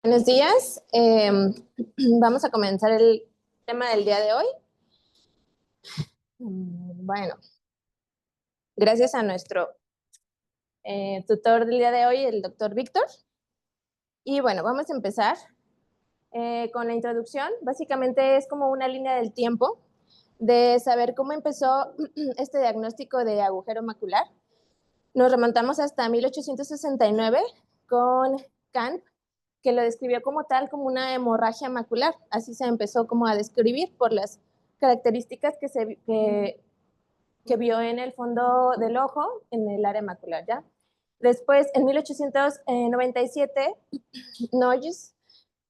Buenos días. Vamos a comenzar el tema del día de hoy. Bueno, gracias a nuestro tutor del día de hoy, el doctor Víctor. Y bueno, vamos a empezar con la introducción. Básicamente es como una línea del tiempo de saber cómo empezó este diagnóstico de agujero macular. Nos remontamos hasta 1869 con Kant, que lo describió como tal, como una hemorragia macular. Así se empezó como a describir por las características que vio en el fondo del ojo, en el área macular, ¿ya? Después, en 1897, Noyes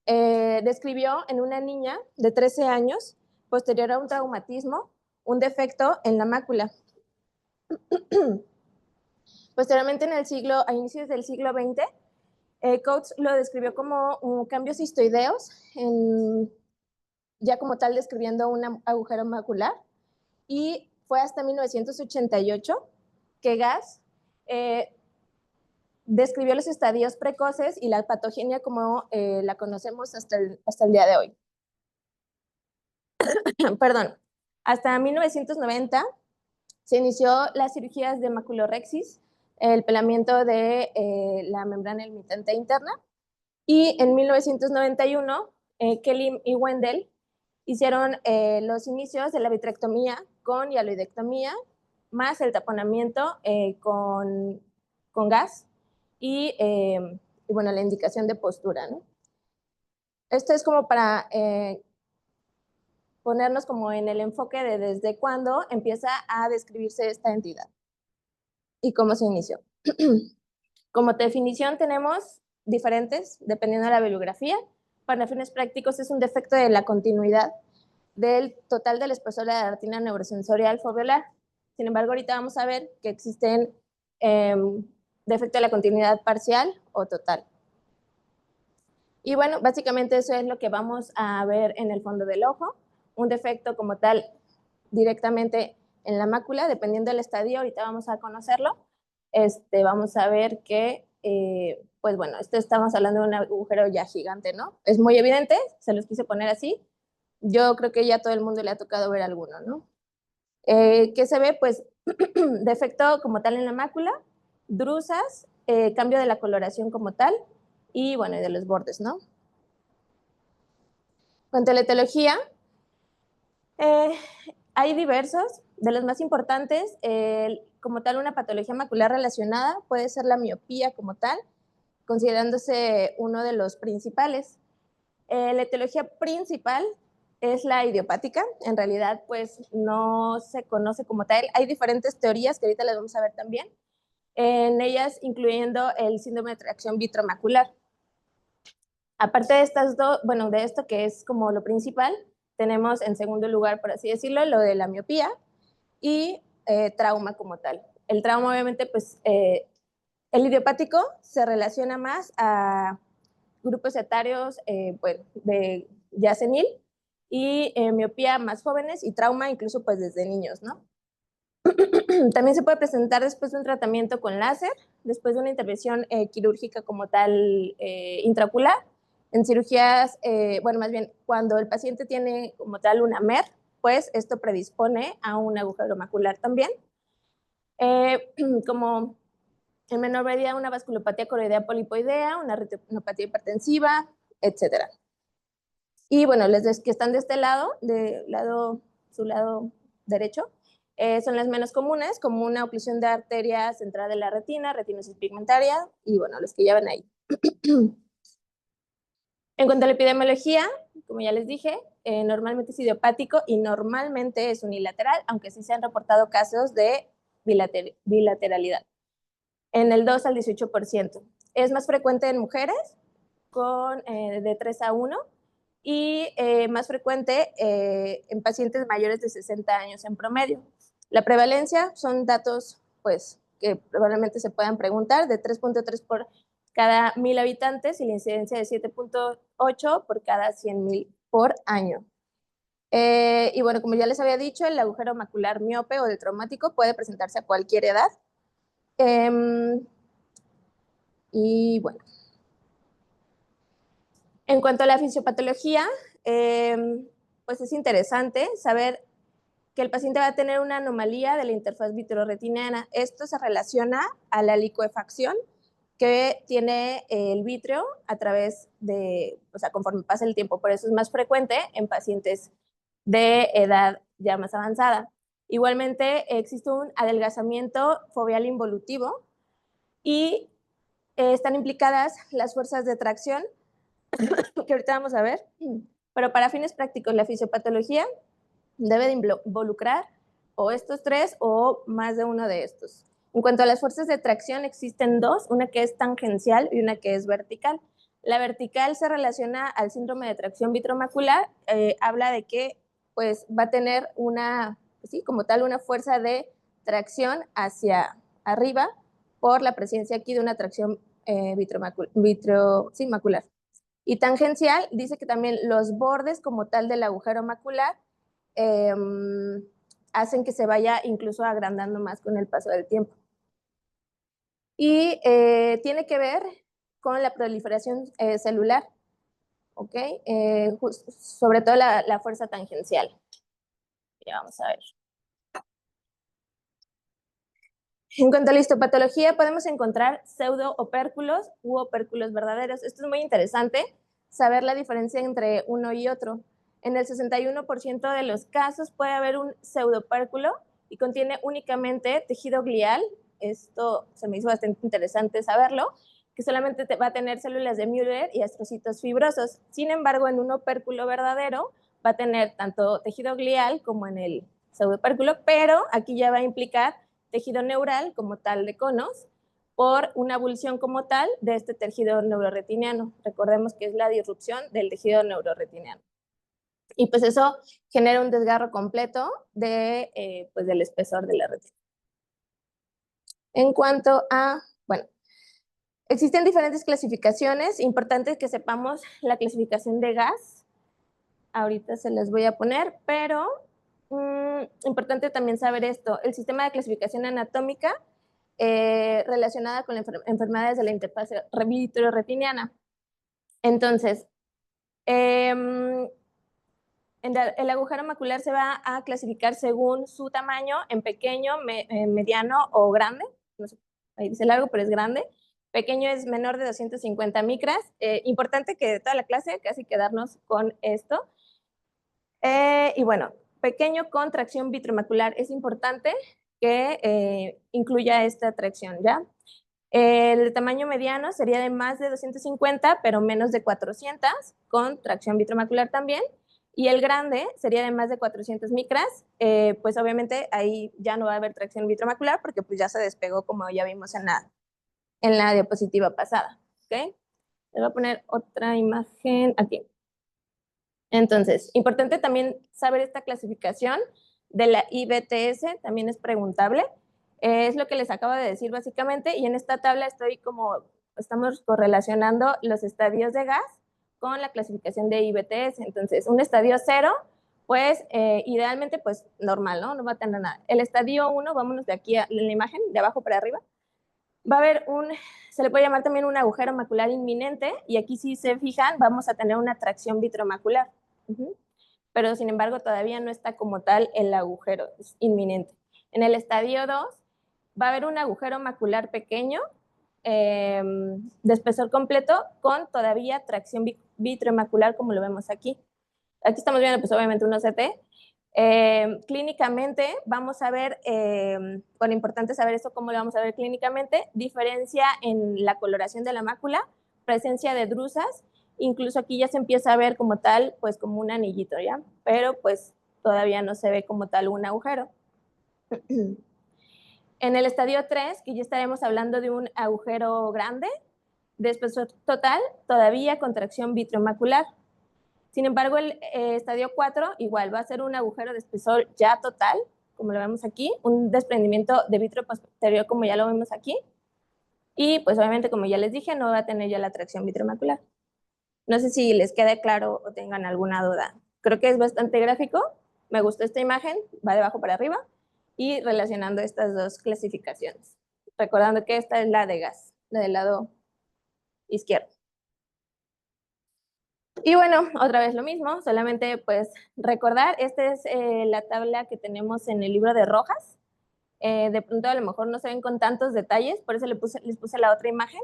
describió en una niña de 13 años, posterior a un traumatismo, un defecto en la mácula. Posteriormente, a inicios del siglo XX, Coates lo describió como cambios histoideos, ya como tal describiendo un agujero macular, y fue hasta 1988 que Gass describió los estadios precoces y la patogenia como la conocemos hasta el día de hoy. Perdón. Hasta 1990 se inició las cirugías de maculorexis, el pelamiento de la membrana limitante interna, y en 1991 Kelly y Wendell hicieron los inicios de la vitrectomía con hialoidectomía, más el taponamiento con gas y bueno, la indicación de postura, ¿no? Esto es como para ponernos como en el enfoque de desde cuándo empieza a describirse esta entidad y cómo se inició. Como definición tenemos diferentes, dependiendo de la bibliografía. Para fines prácticos es un defecto de la continuidad del total del espesor de la retina neurosensorial foveolar. Sin embargo, ahorita vamos a ver que existen defectos de la continuidad parcial o total. Y bueno, básicamente eso es lo que vamos a ver en el fondo del ojo. Un defecto como tal directamente en la mácula, dependiendo del estadio, ahorita vamos a conocerlo. Vamos a ver que, pues bueno, estamos hablando de un agujero ya gigante, ¿no? Es muy evidente, se los quise poner así. Yo creo que ya a todo el mundo le ha tocado ver alguno, ¿no? ¿Qué se ve? Pues defecto como tal en la mácula, drusas, cambio de la coloración como tal, y bueno, de los bordes, ¿no? Cuanto a la etiología, hay diversos. De los más importantes, como tal, una patología macular relacionada puede ser la miopía como tal, considerándose uno de los principales. La etiología principal es la idiopática. En realidad, pues no se conoce como tal. Hay diferentes teorías que ahorita las vamos a ver también. En ellas, incluyendo el síndrome de tracción vitromacular. Aparte de estas dos, bueno, de esto que es como lo principal, tenemos en segundo lugar, por así decirlo, lo de la miopía y trauma como tal. El trauma, obviamente, pues el idiopático se relaciona más a grupos etarios pues, de ya senil y miopía más jóvenes y trauma incluso pues desde niños, ¿no? También se puede presentar después de un tratamiento con láser, después de una intervención quirúrgica como tal intraocular. En cirugías, bueno, más bien cuando el paciente tiene como tal una MER, pues esto predispone a un agujero macular también. Como en menor medida una vasculopatía coroidea polipoidea, una retinopatía hipertensiva, etcétera. Y bueno, los que están de este lado, su lado derecho, son las menos comunes, como una oclusión de arteria central de la retina, retinosis pigmentaria, y bueno, los que ya ven ahí. En cuanto a la epidemiología, como ya les dije, normalmente es idiopático y normalmente es unilateral, aunque sí se han reportado casos de bilateralidad, en el 2 al 18%. Es más frecuente en mujeres, de 3 a 1, y más frecuente en pacientes mayores de 60 años en promedio. La prevalencia son datos pues, que probablemente se puedan preguntar, de 3.3 por cada 1,000 habitantes y la incidencia de 7.8 por cada 100,000 por año. Y bueno, como ya les había dicho, el agujero macular miope o del traumático puede presentarse a cualquier edad. Y bueno, En cuanto a la fisiopatología, pues es interesante saber que el paciente va a tener una anomalía de la interfaz vitreoretiniana. Esto se relaciona a la licuefacción que tiene el vítreo a través de, o sea, conforme pasa el tiempo. Por eso es más frecuente en pacientes de edad ya más avanzada. Igualmente, existe un adelgazamiento foveal involutivo y están implicadas las fuerzas de tracción, que ahorita vamos a ver, pero para fines prácticos, la fisiopatología debe de involucrar o estos tres o más de uno de estos. En cuanto a las fuerzas de tracción, existen dos, una que es tangencial y una que es vertical. La vertical se relaciona al síndrome de tracción vitromacular, habla de que pues, va a tener una, sí, como tal, una fuerza de tracción hacia arriba por la presencia aquí de una tracción macular. Y tangencial dice que también los bordes como tal del agujero macular hacen que se vaya incluso agrandando más con el paso del tiempo. Y tiene que ver con la proliferación celular, ¿ok? Sobre todo la fuerza tangencial. Ya vamos a ver. En cuanto a la histopatología, podemos encontrar pseudo-opérculos u opérculos verdaderos. Esto es muy interesante, saber la diferencia entre uno y otro. En el 61% de los casos puede haber un pseudopérculo y contiene únicamente tejido glial. Esto se me hizo bastante interesante saberlo, que solamente va a tener células de Müller y astrocitos fibrosos. Sin embargo, en un opérculo verdadero va a tener tanto tejido glial como en el pseudopérculo, pero aquí ya va a implicar tejido neural como tal de conos por una abulsión como tal de este tejido neuroretiniano. Recordemos que es la disrupción del tejido neuroretiniano. Y pues eso genera un desgarro completo pues del espesor de la retina. En cuanto a, bueno, existen diferentes clasificaciones. Importante que sepamos la clasificación de gas. Ahorita se las voy a poner, pero importante también saber esto. El sistema de clasificación anatómica relacionada con enfermedades de la interfaz vitreoretiniana. Entonces, el agujero macular se va a clasificar según su tamaño, en pequeño, mediano o grande. No sé, ahí dice largo, pero es grande. Pequeño es menor de 250 micras. Importante que de toda la clase casi quedarnos con esto. Y bueno, pequeño con tracción vitromacular. Es importante que incluya esta tracción, ¿ya? El tamaño mediano sería de más de 250, pero menos de 400, con tracción vitromacular también. Y el grande sería de más de 400 micras, pues obviamente ahí ya no va a haber tracción vitromacular porque pues ya se despegó como ya vimos en la diapositiva pasada. ¿Okay? Les voy a poner otra imagen aquí. Entonces, importante también saber esta clasificación de la IBTS, también es preguntable. Es lo que les acabo de decir básicamente, y en esta tabla estamos correlacionando los estadios de gas con la clasificación de IBTS. Entonces, un estadio 0, pues idealmente, pues normal, ¿no? No va a tener nada. El estadio 1, vámonos de aquí a la imagen, de abajo para arriba, va a haber se le puede llamar también un agujero macular inminente, y aquí si se fijan, vamos a tener una tracción vitromacular. Pero sin embargo todavía no está como tal el agujero, es inminente. En el estadio 2 va a haber un agujero macular pequeño de espesor completo con todavía tracción vitromacular como lo vemos aquí. Aquí estamos viendo pues obviamente un OCT. Clínicamente vamos a ver, bueno, importante saber esto, cómo lo vamos a ver clínicamente, diferencia en la coloración de la mácula, presencia de drusas, incluso aquí ya se empieza a ver como tal, pues como un anillito, ¿ya? Pero pues todavía no se ve como tal un agujero. En el estadio 3, que ya estaremos hablando de un agujero grande, de espesor total, todavía contracción vitromacular. Sin embargo, el estadio 4 igual va a ser un agujero de espesor ya total, como lo vemos aquí, un desprendimiento de vitro posterior como ya lo vemos aquí, y pues obviamente como ya les dije, no va a tener ya la tracción vitromacular. No sé si les quede claro o tengan alguna duda. Creo que es bastante gráfico, me gustó esta imagen, va de abajo para arriba, y relacionando estas dos clasificaciones. Recordando que esta es la de gas, la del lado izquierdo. Y bueno, otra vez lo mismo, solamente pues recordar, esta es la tabla que tenemos en el libro de Rojas. De pronto a lo mejor no se ven con tantos detalles, por eso les puse la otra imagen.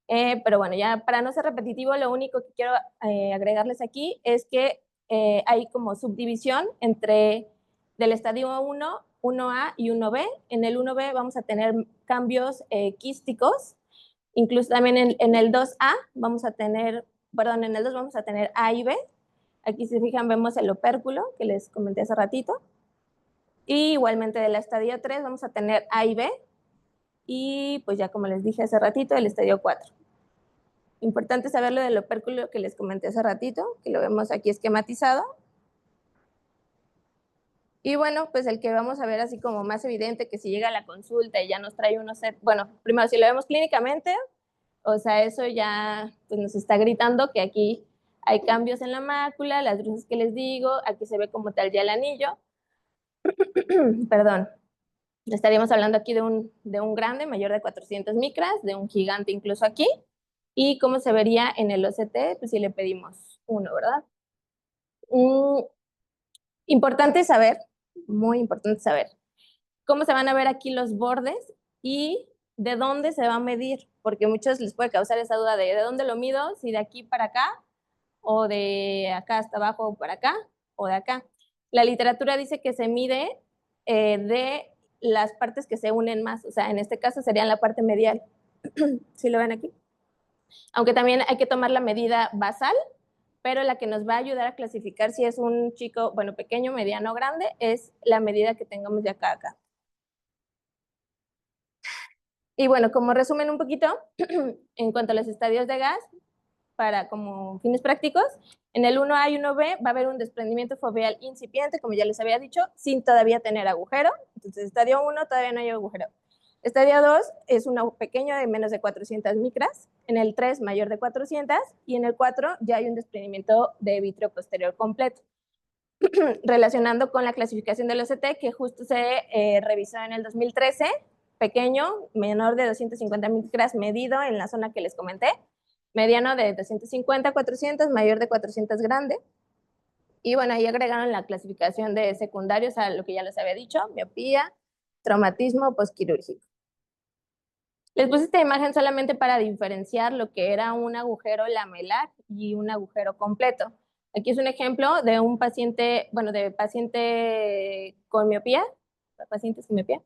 Pero bueno, ya para no ser repetitivo, lo único que quiero agregarles aquí es que hay como subdivisión entre del estadio 1, 1A y 1B. En el 1B vamos a tener cambios quísticos, incluso también en el 2A vamos a tener, perdón, en el 2 vamos a tener A y B. Aquí si se fijan vemos el opérculo que les comenté hace ratito. Y igualmente del estadio 3 vamos a tener A y B. Y pues ya como les dije hace ratito, el estadio 4. Importante saber lo del opérculo que les comenté hace ratito, que lo vemos aquí esquematizado. Y bueno, pues el que vamos a ver así como más evidente, que si llega a la consulta y ya nos trae unos set, bueno, primero si lo vemos clínicamente, o sea, eso ya pues nos está gritando que aquí hay cambios en la mácula, las luces que les digo, aquí se ve como tal ya el anillo. Perdón, estaríamos hablando aquí de un grande, mayor de 400 micras, de un gigante incluso aquí. ¿Y cómo se vería en el OCT? Pues si le pedimos uno, ¿verdad? Importante saber, muy importante saber, cómo se van a ver aquí los bordes y de dónde se va a medir, porque a muchos les puede causar esa duda de dónde lo mido, si de aquí para acá, o de acá hasta abajo para acá, o de acá. La literatura dice que se mide de las partes que se unen más, o sea, en este caso sería la parte medial. ¿Sí lo ven aquí? Aunque también hay que tomar la medida basal, pero la que nos va a ayudar a clasificar si es un chico, bueno, pequeño, mediano o grande, es la medida que tengamos de acá a acá. Y bueno, como resumen un poquito, en cuanto a los estadios de gas, para como fines prácticos, en el 1A y 1B va a haber un desprendimiento foveal incipiente, como ya les había dicho, sin todavía tener agujero. Entonces, estadio 1 todavía no hay agujero. Estadio 2 es un pequeño de menos de 400 micras, en el 3 mayor de 400 y en el 4 ya hay un desprendimiento de vítreo posterior completo. Relacionando con la clasificación del OCT que justo se revisó en el 2013, pequeño, menor de 250 micras medido en la zona que les comenté, mediano de 250 a 400, mayor de 400 grande. Y bueno, ahí agregaron la clasificación de secundarios a lo que ya les había dicho, miopía, traumatismo postquirúrgico. Les puse esta imagen solamente para diferenciar lo que era un agujero lamelar y un agujero completo. Aquí es un ejemplo de un paciente, bueno, de paciente con miopía, pacientes con miopía,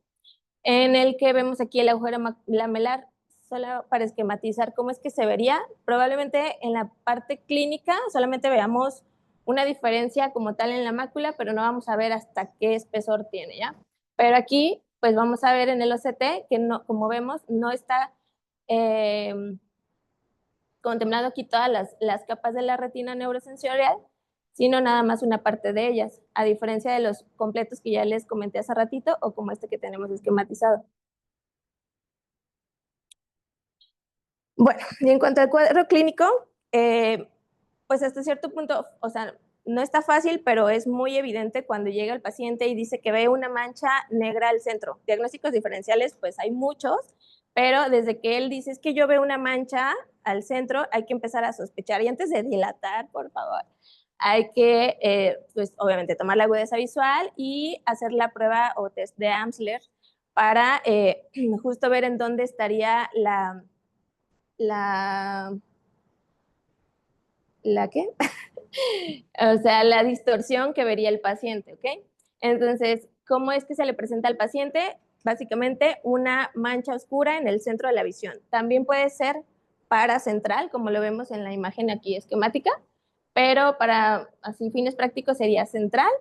en el que vemos aquí el agujero lamelar, solo para esquematizar cómo es que se vería. Probablemente en la parte clínica solamente veamos una diferencia como tal en la mácula, pero no vamos a ver hasta qué espesor tiene, ¿ya? Pero aquí, pues vamos a ver en el OCT que, no, como vemos, no está contemplando aquí todas las capas de la retina neurosensorial, sino nada más una parte de ellas, a diferencia de los completos que ya les comenté hace ratito o como este que tenemos esquematizado. Bueno, y en cuanto al cuadro clínico, pues hasta cierto punto, o sea, no está fácil, pero es muy evidente cuando llega el paciente y dice que ve una mancha negra al centro. Diagnósticos diferenciales, pues hay muchos, pero desde que él dice es que yo veo una mancha al centro, hay que empezar a sospechar. Y antes de dilatar, por favor, hay que, pues obviamente, tomar la agudeza visual y hacer la prueba o test de Amsler para justo ver en dónde estaría ¿la qué? O sea, la distorsión que vería el paciente, ¿ok? Entonces, ¿cómo es que se le presenta al paciente? Básicamente una mancha oscura en el centro de la visión. También puede ser paracentral, como lo vemos en la imagen aquí esquemática, pero para así fines prácticos sería central,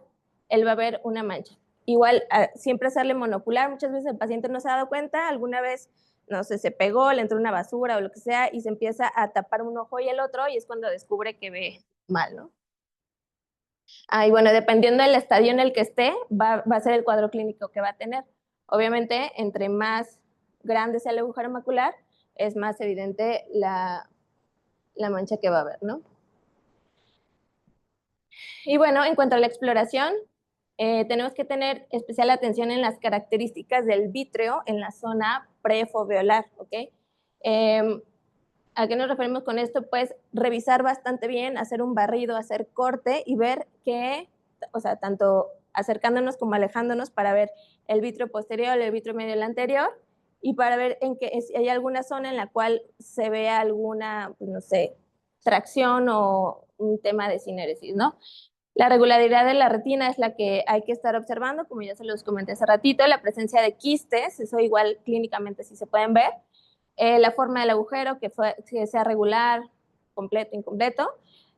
él va a ver una mancha. Igual, siempre hacerle monocular, muchas veces el paciente no se ha dado cuenta, alguna vez, no sé, se pegó, le entró una basura o lo que sea, y se empieza a tapar un ojo y el otro, y es cuando descubre que ve mal, ¿no? Y bueno, dependiendo del estadio en el que esté, va a ser el cuadro clínico que va a tener. Obviamente, entre más grande sea el agujero macular, es más evidente la mancha que va a haber, ¿no? Y bueno, en cuanto a la exploración, tenemos que tener especial atención en las características del vítreo en la zona prefoveolar, ¿ok? ¿A qué nos referimos con esto? Pues revisar bastante bien, hacer un barrido, hacer corte y ver que, o sea, tanto acercándonos como alejándonos para ver el vitrio posterior, el vitrio medio y el anterior, y para ver en que si hay alguna zona en la cual se vea alguna, pues, no sé, tracción o un tema de sinéresis, ¿no? La regularidad de la retina es la que hay que estar observando, como ya se los comenté hace ratito, la presencia de quistes, eso igual clínicamente sí se pueden ver, la forma del agujero, que sea regular, completo, incompleto.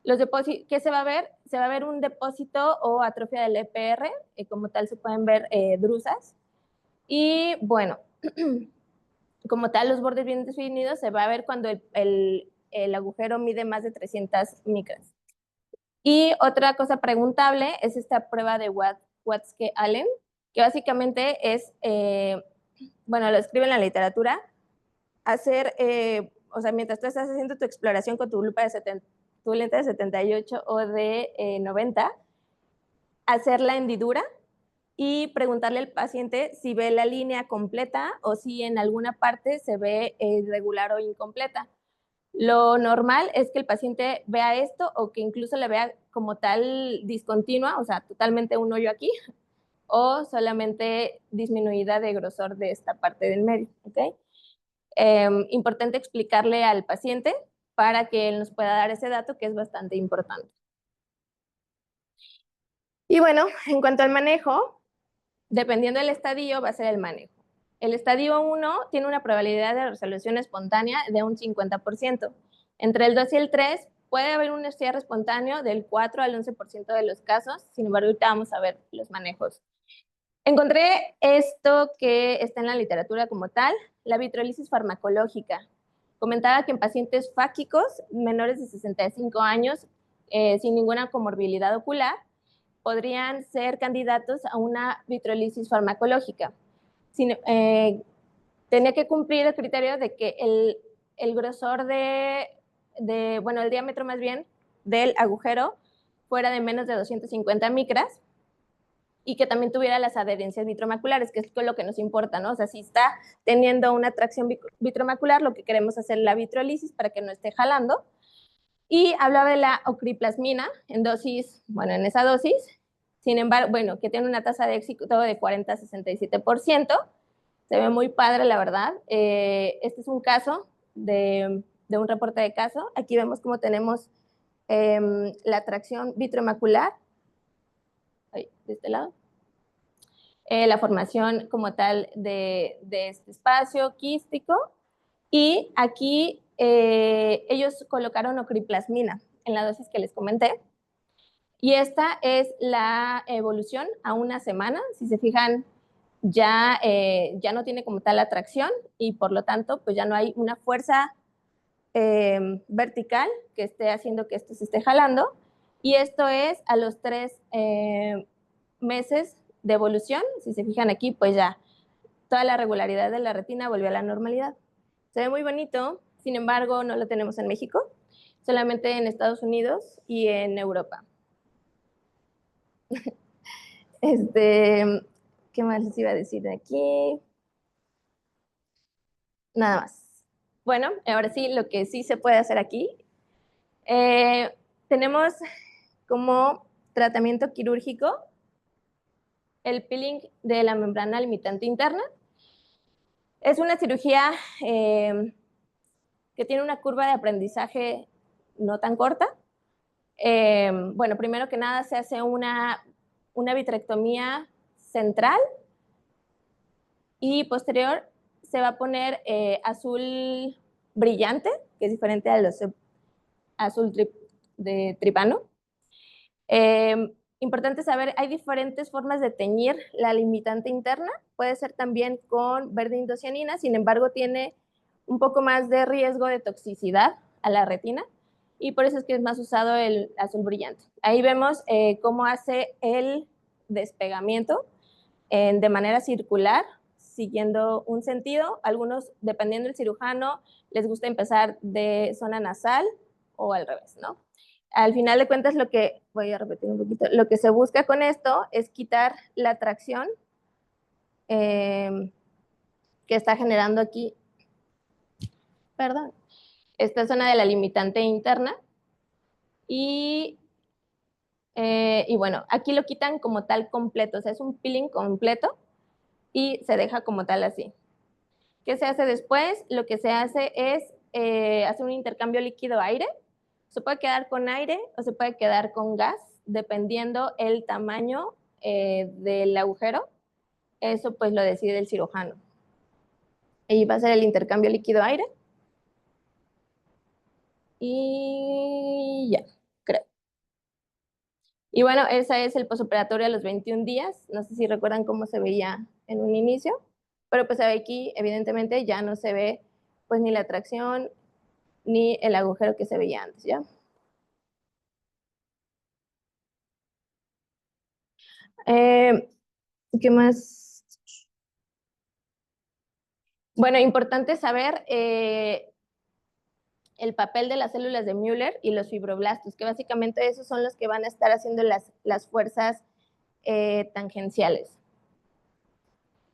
Los depósitos, ¿qué se va a ver? Se va a ver un depósito o atrofia del EPR, como tal se pueden ver drusas. Y bueno, como tal los bordes bien definidos se va a ver cuando el agujero mide más de 300 micras. Y otra cosa preguntable es esta prueba de Watzke-Allen, que básicamente es, bueno, lo escribe en la literatura, hacer, o sea, mientras tú estás haciendo tu exploración con tu lupa de tu lente de 78 o de 90, hacer la hendidura y preguntarle al paciente si ve la línea completa o si en alguna parte se ve irregular o incompleta. Lo normal es que el paciente vea esto o que incluso le vea como tal discontinua, o sea, totalmente un hoyo aquí, o solamente disminuida de grosor de esta parte del medio, ¿ok? Importante explicarle al paciente para que él nos pueda dar ese dato que es bastante importante. Y bueno, en cuanto al manejo, dependiendo del estadio va a ser el manejo. El estadio 1 tiene una probabilidad de resolución espontánea de un 50%. Entre el 2 y el 3 puede haber un cierre espontáneo del 4 al 11% de los casos. Sin embargo, ahorita vamos a ver los manejos. Encontré esto que está en la literatura como tal, la vitrolisis farmacológica. Comentaba que en pacientes fáquicos menores de 65 años, sin ninguna comorbilidad ocular, podrían ser candidatos a una vitrolisis farmacológica. Tenía que cumplir el criterio de que el grosor bueno, el diámetro más bien del agujero fuera de menos de 250 micras y que también tuviera las adherencias vitromaculares, que es lo que nos importa, ¿no? O sea, si está teniendo una tracción vitromacular, lo que queremos hacer es la vitrolisis para que no esté jalando. Y hablaba de la ocriplasmina en dosis, bueno, en esa dosis, sin embargo, bueno, que tiene una tasa de éxito de 40 a 67%. Se ve muy padre, la verdad. Este es un caso de un reporte de caso. Aquí vemos cómo tenemos la tracción vitromacular, de este lado, la formación como tal de este espacio quístico, y aquí ellos colocaron ocriplasmina en la dosis que les comenté, y esta es la evolución a una semana. Si se fijan, ya no tiene como tal atracción y por lo tanto pues ya no hay una fuerza vertical que esté haciendo que esto se esté jalando, y esto es a los 3 meses de evolución. Si se fijan aquí, pues ya toda la regularidad de la retina volvió a la normalidad. Se ve muy bonito, sin embargo no lo tenemos en México, solamente en Estados Unidos y en Europa. ¿Qué más les iba a decir de aquí? Nada más. Bueno, ahora sí, lo que sí se puede hacer aquí. Tenemos como tratamiento quirúrgico el peeling de la membrana limitante interna. Es una cirugía que tiene una curva de aprendizaje no tan corta. Bueno, primero que nada se hace una vitrectomía central y posterior se va a poner azul brillante, que es diferente a los azul de tripano. Importante saber, hay diferentes formas de teñir la limitante interna. Puede ser también con verde indocianina, sin embargo tiene un poco más de riesgo de toxicidad a la retina y por eso es que es más usado el azul brillante. Ahí vemos cómo hace el despegamiento de manera circular, siguiendo un sentido. Algunos, dependiendo del cirujano, les gusta empezar de zona nasal o al revés, ¿no? Al final de cuentas, voy a repetir un poquito, lo que se busca con esto es quitar la tracción que está generando aquí, perdón, esta zona de la limitante interna. Y bueno, aquí lo quitan como tal completo, o sea, es un peeling completo y se deja como tal así. ¿Qué se hace después? Lo que se hace es hacer un intercambio líquido-aire. Se puede quedar con aire o se puede quedar con gas, dependiendo el tamaño del agujero. Eso pues lo decide el cirujano. Y va a ser el intercambio líquido-aire. Y ya, creo. Y bueno, ese es el posoperatorio a los 21 días. No sé si recuerdan cómo se veía en un inicio, pero pues aquí evidentemente ya no se ve pues ni la tracción ni el agujero que se veía antes, ¿ya? Eh, ¿Qué más? Bueno, importante saber el papel de las células de Müller y los fibroblastos, que básicamente esos son los que van a estar haciendo las fuerzas tangenciales.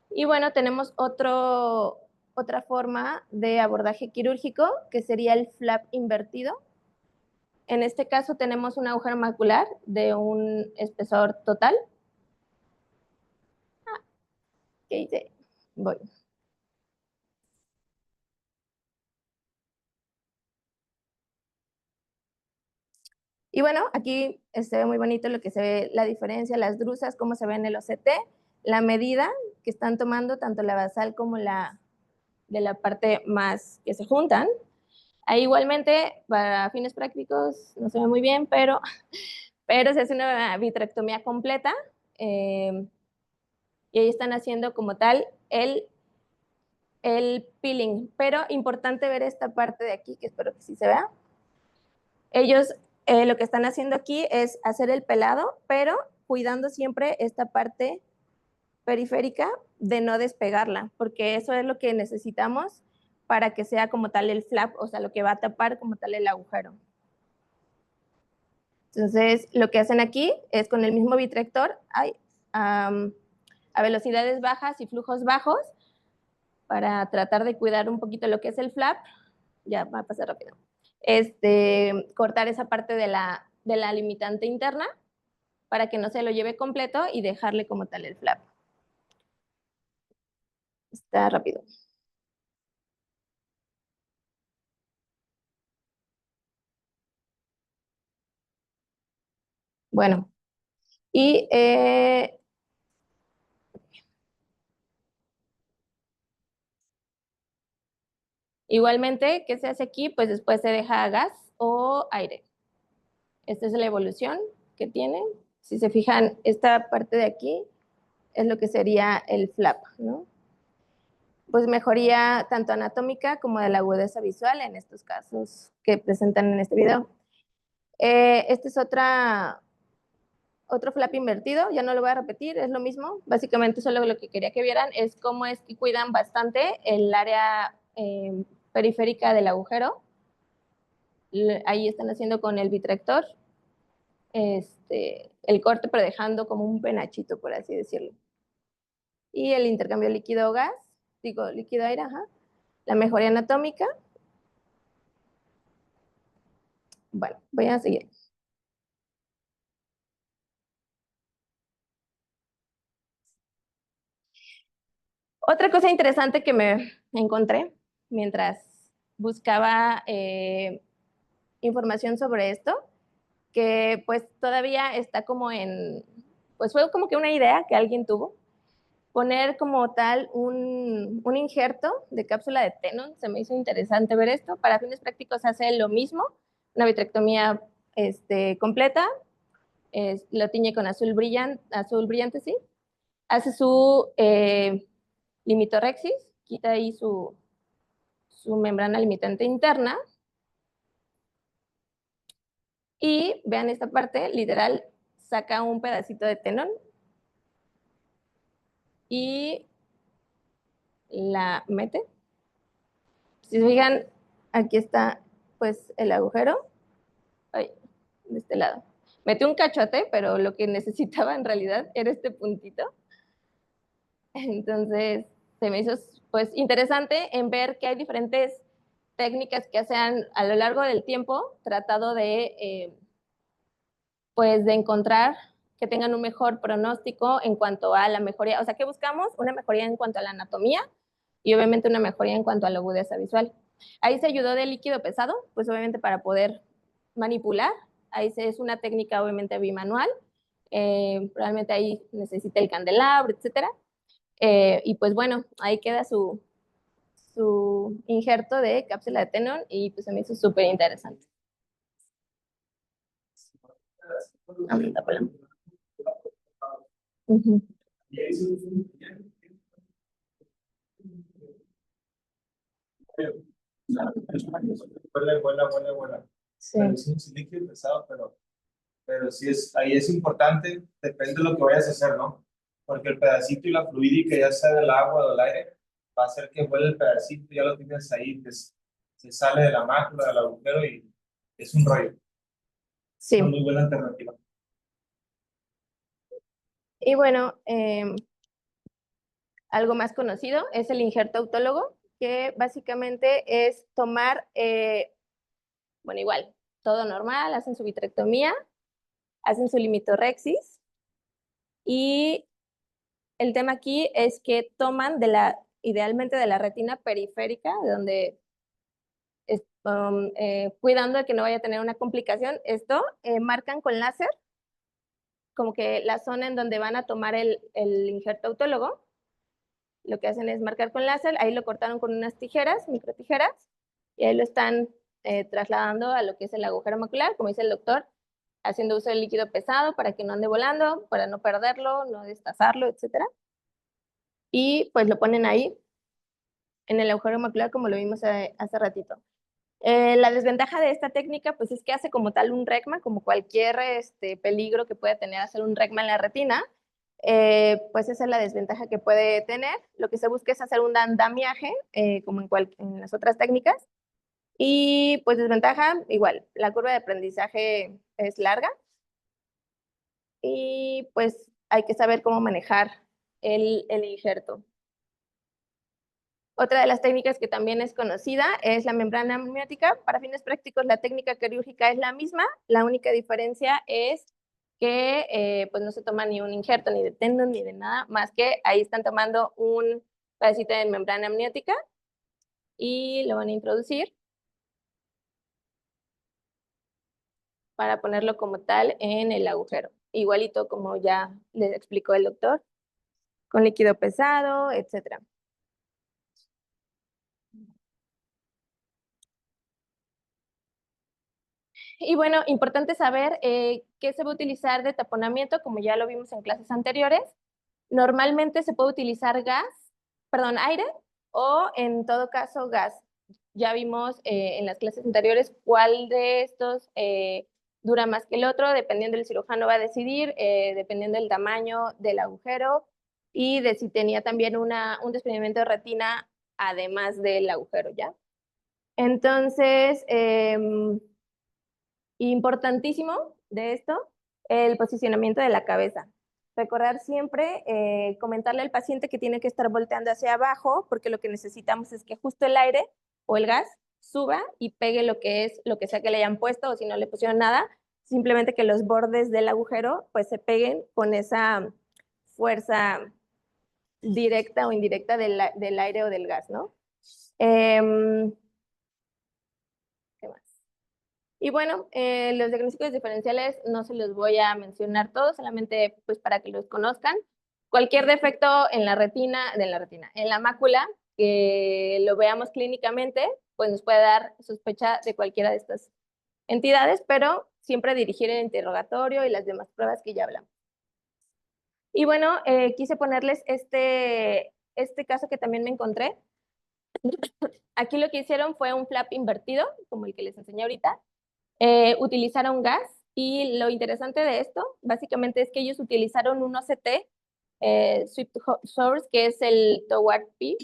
Y bueno, tenemos otra forma de abordaje quirúrgico, que sería el flap invertido. En este caso tenemos un agujero macular de un espesor total. ¿Qué hice? Voy. Y bueno, aquí se ve muy bonito lo que se ve, la diferencia, las drusas, cómo se ve en el OCT, la medida que están tomando tanto la basal como la de la parte más que se juntan. Ahí igualmente, para fines prácticos, no se ve muy bien, pero se hace una vitrectomía completa y ahí están haciendo como tal el peeling. Pero importante ver esta parte de aquí, que espero que sí se vea. Ellos lo que están haciendo aquí es hacer el pelado, pero cuidando siempre esta parte periférica de no despegarla, porque eso es lo que necesitamos para que sea como tal el flap, o sea, lo que va a tapar como tal el agujero. Entonces, lo que hacen aquí es con el mismo vitrector, a velocidades bajas y flujos bajos, para tratar de cuidar un poquito lo que es el flap. Ya va a pasar rápido. Cortar esa parte de la limitante interna para que no se lo lleve completo y dejarle como tal el flap. Está rápido. Bueno, y igualmente, ¿qué se hace aquí? Pues después se deja gas o aire. Esta es la evolución que tiene. Si se fijan, esta parte de aquí es lo que sería el flap, ¿no? Pues mejoría tanto anatómica como de la agudeza visual en estos casos que presentan en este video. Este es otro flap invertido, ya no lo voy a repetir, es lo mismo. Básicamente solo lo que quería que vieran es cómo es que cuidan bastante el área periférica del agujero. Ahí están haciendo con el vitrector el corte, pero dejando como un penachito, por así decirlo. Y el intercambio líquido-gas, digo líquido-aire, ajá. La mejoría anatómica. Bueno, voy a seguir. Otra cosa interesante que me encontré mientras buscaba información sobre esto, que pues todavía está como pues fue como que una idea que alguien tuvo, poner como tal un injerto de cápsula de Tenon. Se me hizo interesante ver esto. Para fines prácticos hace lo mismo, una vitrectomía completa, lo tiñe con azul brillante, sí, hace su limitorexis, quita ahí su membrana limitante interna, y vean esta parte, literal, saca un pedacito de tenón y la mete. Si se fijan, aquí está pues el agujero. Ay, de este lado. Metí un cachote, pero lo que necesitaba en realidad era este puntito. Entonces, se me hizo pues interesante en ver que hay diferentes técnicas que se han a lo largo del tiempo tratado de, pues, de encontrar que tengan un mejor pronóstico en cuanto a la mejoría. O sea, ¿qué buscamos? Una mejoría en cuanto a la anatomía y obviamente una mejoría en cuanto a la agudeza visual. Ahí se ayudó del líquido pesado, pues obviamente para poder manipular. Ahí es una técnica obviamente bimanual. Probablemente ahí necesita el candelabro, etcétera. Y pues bueno, ahí queda su injerto de cápsula de Tenon y pues a mí eso es súper interesante. Uh-huh. Vuela. Sí. Pero es un líquido pesado, pero sí ahí es importante, depende de lo que vayas a hacer, ¿no? Porque el pedacito y la fluídica, ya sea del agua o del aire, va a hacer que vuele el pedacito, ya lo tienes ahí, se sale de la mácula, del agujero y es un rollo. Sí. Es una muy buena alternativa. Y bueno, algo más conocido es el injerto autólogo, que básicamente es tomar, bueno, igual, todo normal, hacen su vitrectomía, hacen su limitorexis, y el tema aquí es que toman idealmente de la retina periférica, de donde cuidando de que no vaya a tener una complicación, marcan con láser, como que la zona en donde van a tomar el injerto autólogo, lo que hacen es marcar con láser, ahí lo cortaron con unas tijeras, microtijeras, y ahí lo están trasladando a lo que es el agujero macular, como dice el doctor, haciendo uso del líquido pesado para que no ande volando, para no perderlo, no destazarlo, etcétera. Y pues lo ponen ahí, en el agujero macular, como lo vimos hace ratito. La desventaja de esta técnica, pues es que hace como tal un regma, como cualquier peligro que pueda tener hacer un regma en la retina, pues esa es la desventaja que puede tener. Lo que se busca es hacer un andamiaje, como en las otras técnicas. Y pues desventaja, igual, la curva de aprendizaje es larga y pues hay que saber cómo manejar el injerto. Otra de las técnicas que también es conocida es la membrana amniótica. Para fines prácticos, la técnica quirúrgica es la misma. La única diferencia es que pues no se toma ni un injerto, ni de tendón, ni de nada, más que ahí están tomando un pedacito de membrana amniótica y lo van a introducir para ponerlo como tal en el agujero. Igualito como ya les explicó el doctor, con líquido pesado, etcétera. Y bueno, importante saber qué se va a utilizar de taponamiento, como ya lo vimos en clases anteriores. Normalmente se puede utilizar aire, o en todo caso gas. Ya vimos en las clases anteriores cuál de estos dura más que el otro, dependiendo del cirujano va a decidir, dependiendo del tamaño del agujero y de si tenía también un desprendimiento de retina además del agujero, ¿ya? Entonces, importantísimo de esto, el posicionamiento de la cabeza. Recordar siempre, comentarle al paciente que tiene que estar volteando hacia abajo, porque lo que necesitamos es que justo el aire o el gas suba y pegue lo que sea que le hayan puesto, o si no le pusieron nada, simplemente que los bordes del agujero pues se peguen con esa fuerza directa o indirecta del aire o del gas, ¿no? ¿Qué más? Y bueno, los diagnósticos diferenciales no se los voy a mencionar todos, solamente pues para que los conozcan. Cualquier defecto en la retina, en la mácula, que lo veamos clínicamente, pues nos puede dar sospecha de cualquiera de estas entidades, pero siempre dirigir el interrogatorio y las demás pruebas que ya hablamos. Y bueno, quise ponerles este caso que también me encontré. Aquí lo que hicieron fue un flap invertido, como el que les enseñé ahorita. Utilizaron gas, y lo interesante de esto básicamente es que ellos utilizaron un OCT, Swift Source, que es el Toward P.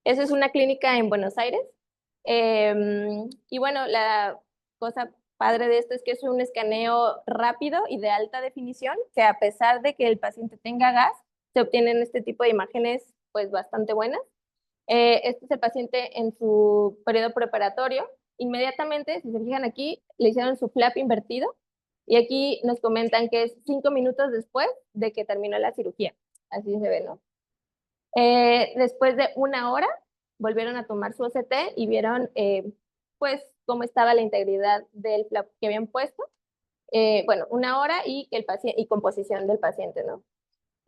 Esa es una clínica en Buenos Aires. Y bueno, la cosa padre de esto es que es un escaneo rápido y de alta definición, que a pesar de que el paciente tenga gas, se obtienen este tipo de imágenes pues bastante buenas. Este es el paciente en su periodo preparatorio. Inmediatamente, si se fijan aquí, le hicieron su flap invertido y aquí nos comentan que es 5 minutos después de que terminó la cirugía. Así se ve, ¿no? Después de 1 hora, volvieron a tomar su OCT y vieron, pues, cómo estaba la integridad del flap que habían puesto. Bueno, 1 hora y, el paciente, y composición del paciente, ¿no?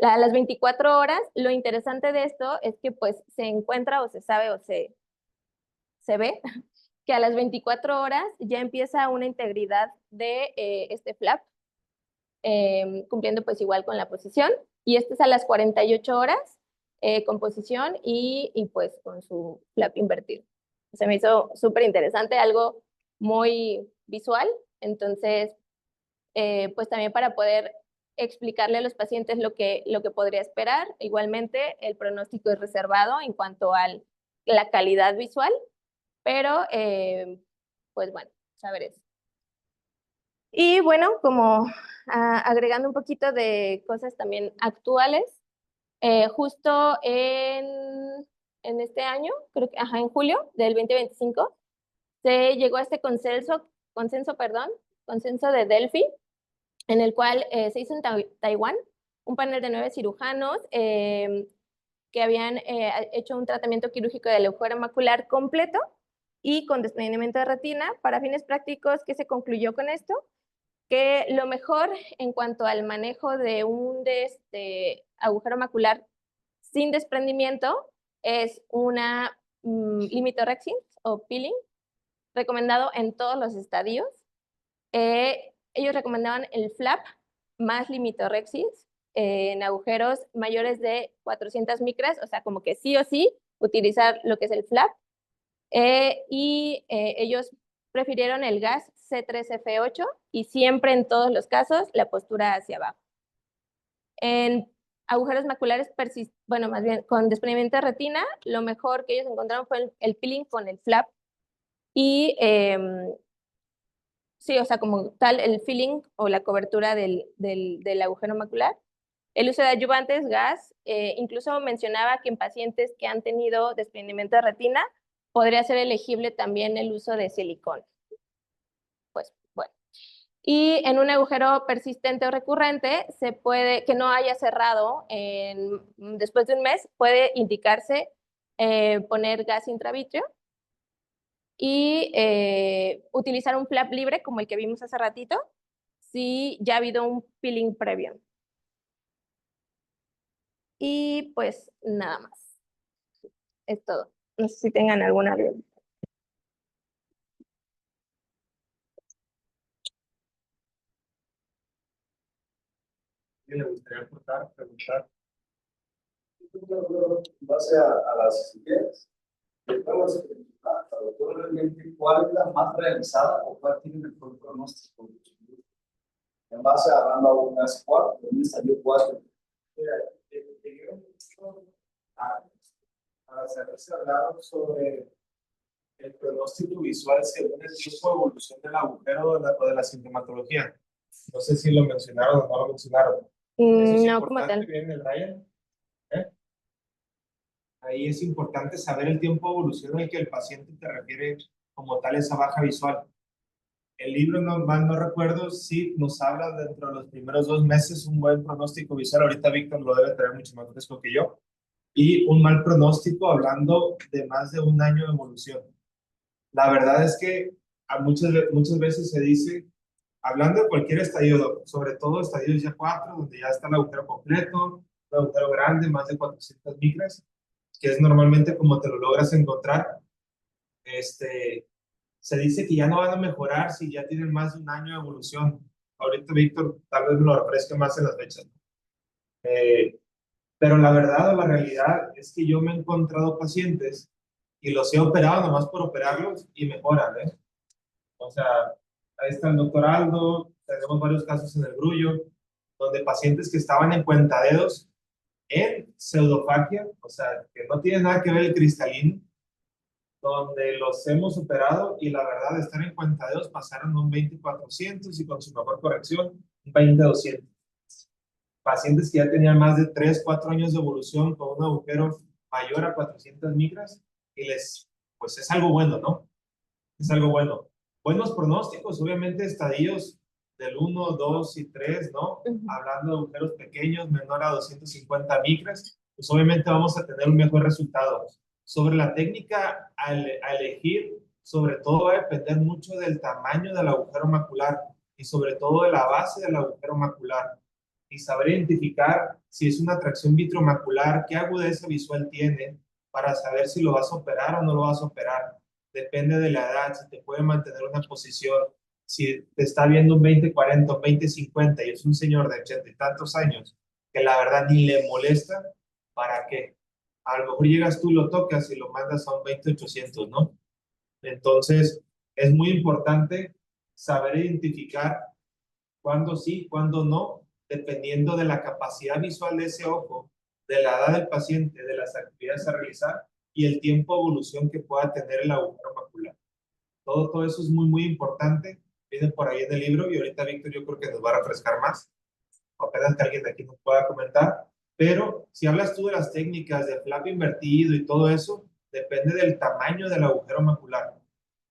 A las 24 horas, lo interesante de esto es que pues se encuentra o se sabe o se ve que a las 24 horas ya empieza una integridad de este flap, cumpliendo pues igual con la posición, y este es a las 48 horas con posición y pues con su flap invertido. Se me hizo súper interesante, algo muy visual, entonces pues también para poder explicarle a los pacientes lo que podría esperar. Igualmente, el pronóstico es reservado en cuanto a la calidad visual, pero pues bueno, saber eso. Y bueno, como agregando un poquito de cosas también actuales, justo en este año, creo que en julio del 2025, se llegó a este consenso de Delphi, en el cual se hizo en Taiwán un panel de 9 cirujanos que habían hecho un tratamiento quirúrgico del agujero macular completo y con desprendimiento de retina. Para fines prácticos, ¿qué se concluyó con esto? Que lo mejor en cuanto al manejo de un agujero macular sin desprendimiento es una limitorexin o peeling, recomendado en todos los estadios. Ellos recomendaban el flap más limitorexis en agujeros mayores de 400 micras, o sea, como que sí o sí utilizar lo que es el flap. Ellos prefirieron el gas C3F8 y siempre en todos los casos la postura hacia abajo. En agujeros maculares bueno, más bien con desprendimiento de retina, lo mejor que ellos encontraron fue el peeling con el flap y sí, o sea, como tal, el filling o la cobertura del agujero macular. El uso de adyuvantes, gas, incluso mencionaba que en pacientes que han tenido desprendimiento de retina, podría ser elegible también el uso de silicona. Pues, bueno. Y en un agujero persistente o recurrente, que no haya cerrado después de un mes, puede indicarse poner gas intravítrea y utilizar un flap libre como el que vimos hace ratito, si ya ha habido un peeling previo. Y pues nada más. Es todo. No sé si tengan alguna duda. ¿Le gustaría preguntar? En base a las ideas, realmente cuál es la más realizada o cuál tiene el mejor pronóstico. En base hablando a unas 4, me salió 4. Para hacerse hablar sobre el pronóstico visual según el tipo de evolución del agujero o de la sintomatología. No sé si lo mencionaron o no lo mencionaron. Eso es No, como tal. bien, el Ryan. Ahí es importante saber el tiempo de evolución en que el paciente te refiere como tal esa baja visual. El libro, no recuerdo si nos habla dentro de los primeros 2 meses un buen pronóstico visual. Ahorita Víctor lo debe tener mucho más fresco que yo. Y un mal pronóstico hablando de más de 1 año de evolución. La verdad es que muchas veces se dice, hablando de cualquier estadio, sobre todo estadios ya 4, donde ya está el agujero completo, un agujero grande, más de 400 micras, que es normalmente como te lo logras encontrar, se dice que ya no van a mejorar si ya tienen más de 1 año de evolución. Ahorita Víctor tal vez lo refresque más en las fechas. Pero la verdad o la realidad es que yo me he encontrado pacientes y los he operado nomás por operarlos y mejoran, ¿eh? O sea, ahí está el doctor Aldo, tenemos varios casos en el Grullo, donde pacientes que estaban en cuentadedos en pseudofagia, o sea, que no tiene nada que ver el cristalino, donde los hemos operado y la verdad de estar en cuentadedos pasaron un 20/400 y con su mejor corrección un 20/200. Pacientes que ya tenían más de 3, 4 años de evolución con un agujero mayor a 400 micras y pues es algo bueno, ¿no? Es algo bueno. Buenos pronósticos, obviamente estadios del 1, 2 y 3, ¿no? Hablando de agujeros pequeños, menor a 250 micras, pues obviamente vamos a tener un mejor resultado. Sobre la técnica a elegir, sobre todo va a depender mucho del tamaño del agujero macular y sobre todo de la base del agujero macular. Y saber identificar si es una tracción vitromacular, qué agudeza visual tiene, para saber si lo vas a operar o no lo vas a operar. Depende de la edad, si te puede mantener una posición, si te está viendo un 20-40, un 20-50 y es un señor de 80 y tantos años que la verdad ni le molesta, ¿para qué? A lo mejor llegas tú, lo tocas y lo mandas a un 20-800, ¿no? Entonces, es muy importante saber identificar cuándo sí, cuándo no, dependiendo de la capacidad visual de ese ojo, de la edad del paciente, de las actividades a realizar y el tiempo de evolución que pueda tener el agujero macular. Todo eso es muy, muy importante. Viene por ahí en el libro y ahorita Víctor yo creo que nos va a refrescar más. Apenas que alguien de aquí nos pueda comentar. Pero si hablas tú de las técnicas de flap invertido y todo eso, depende del tamaño del agujero macular.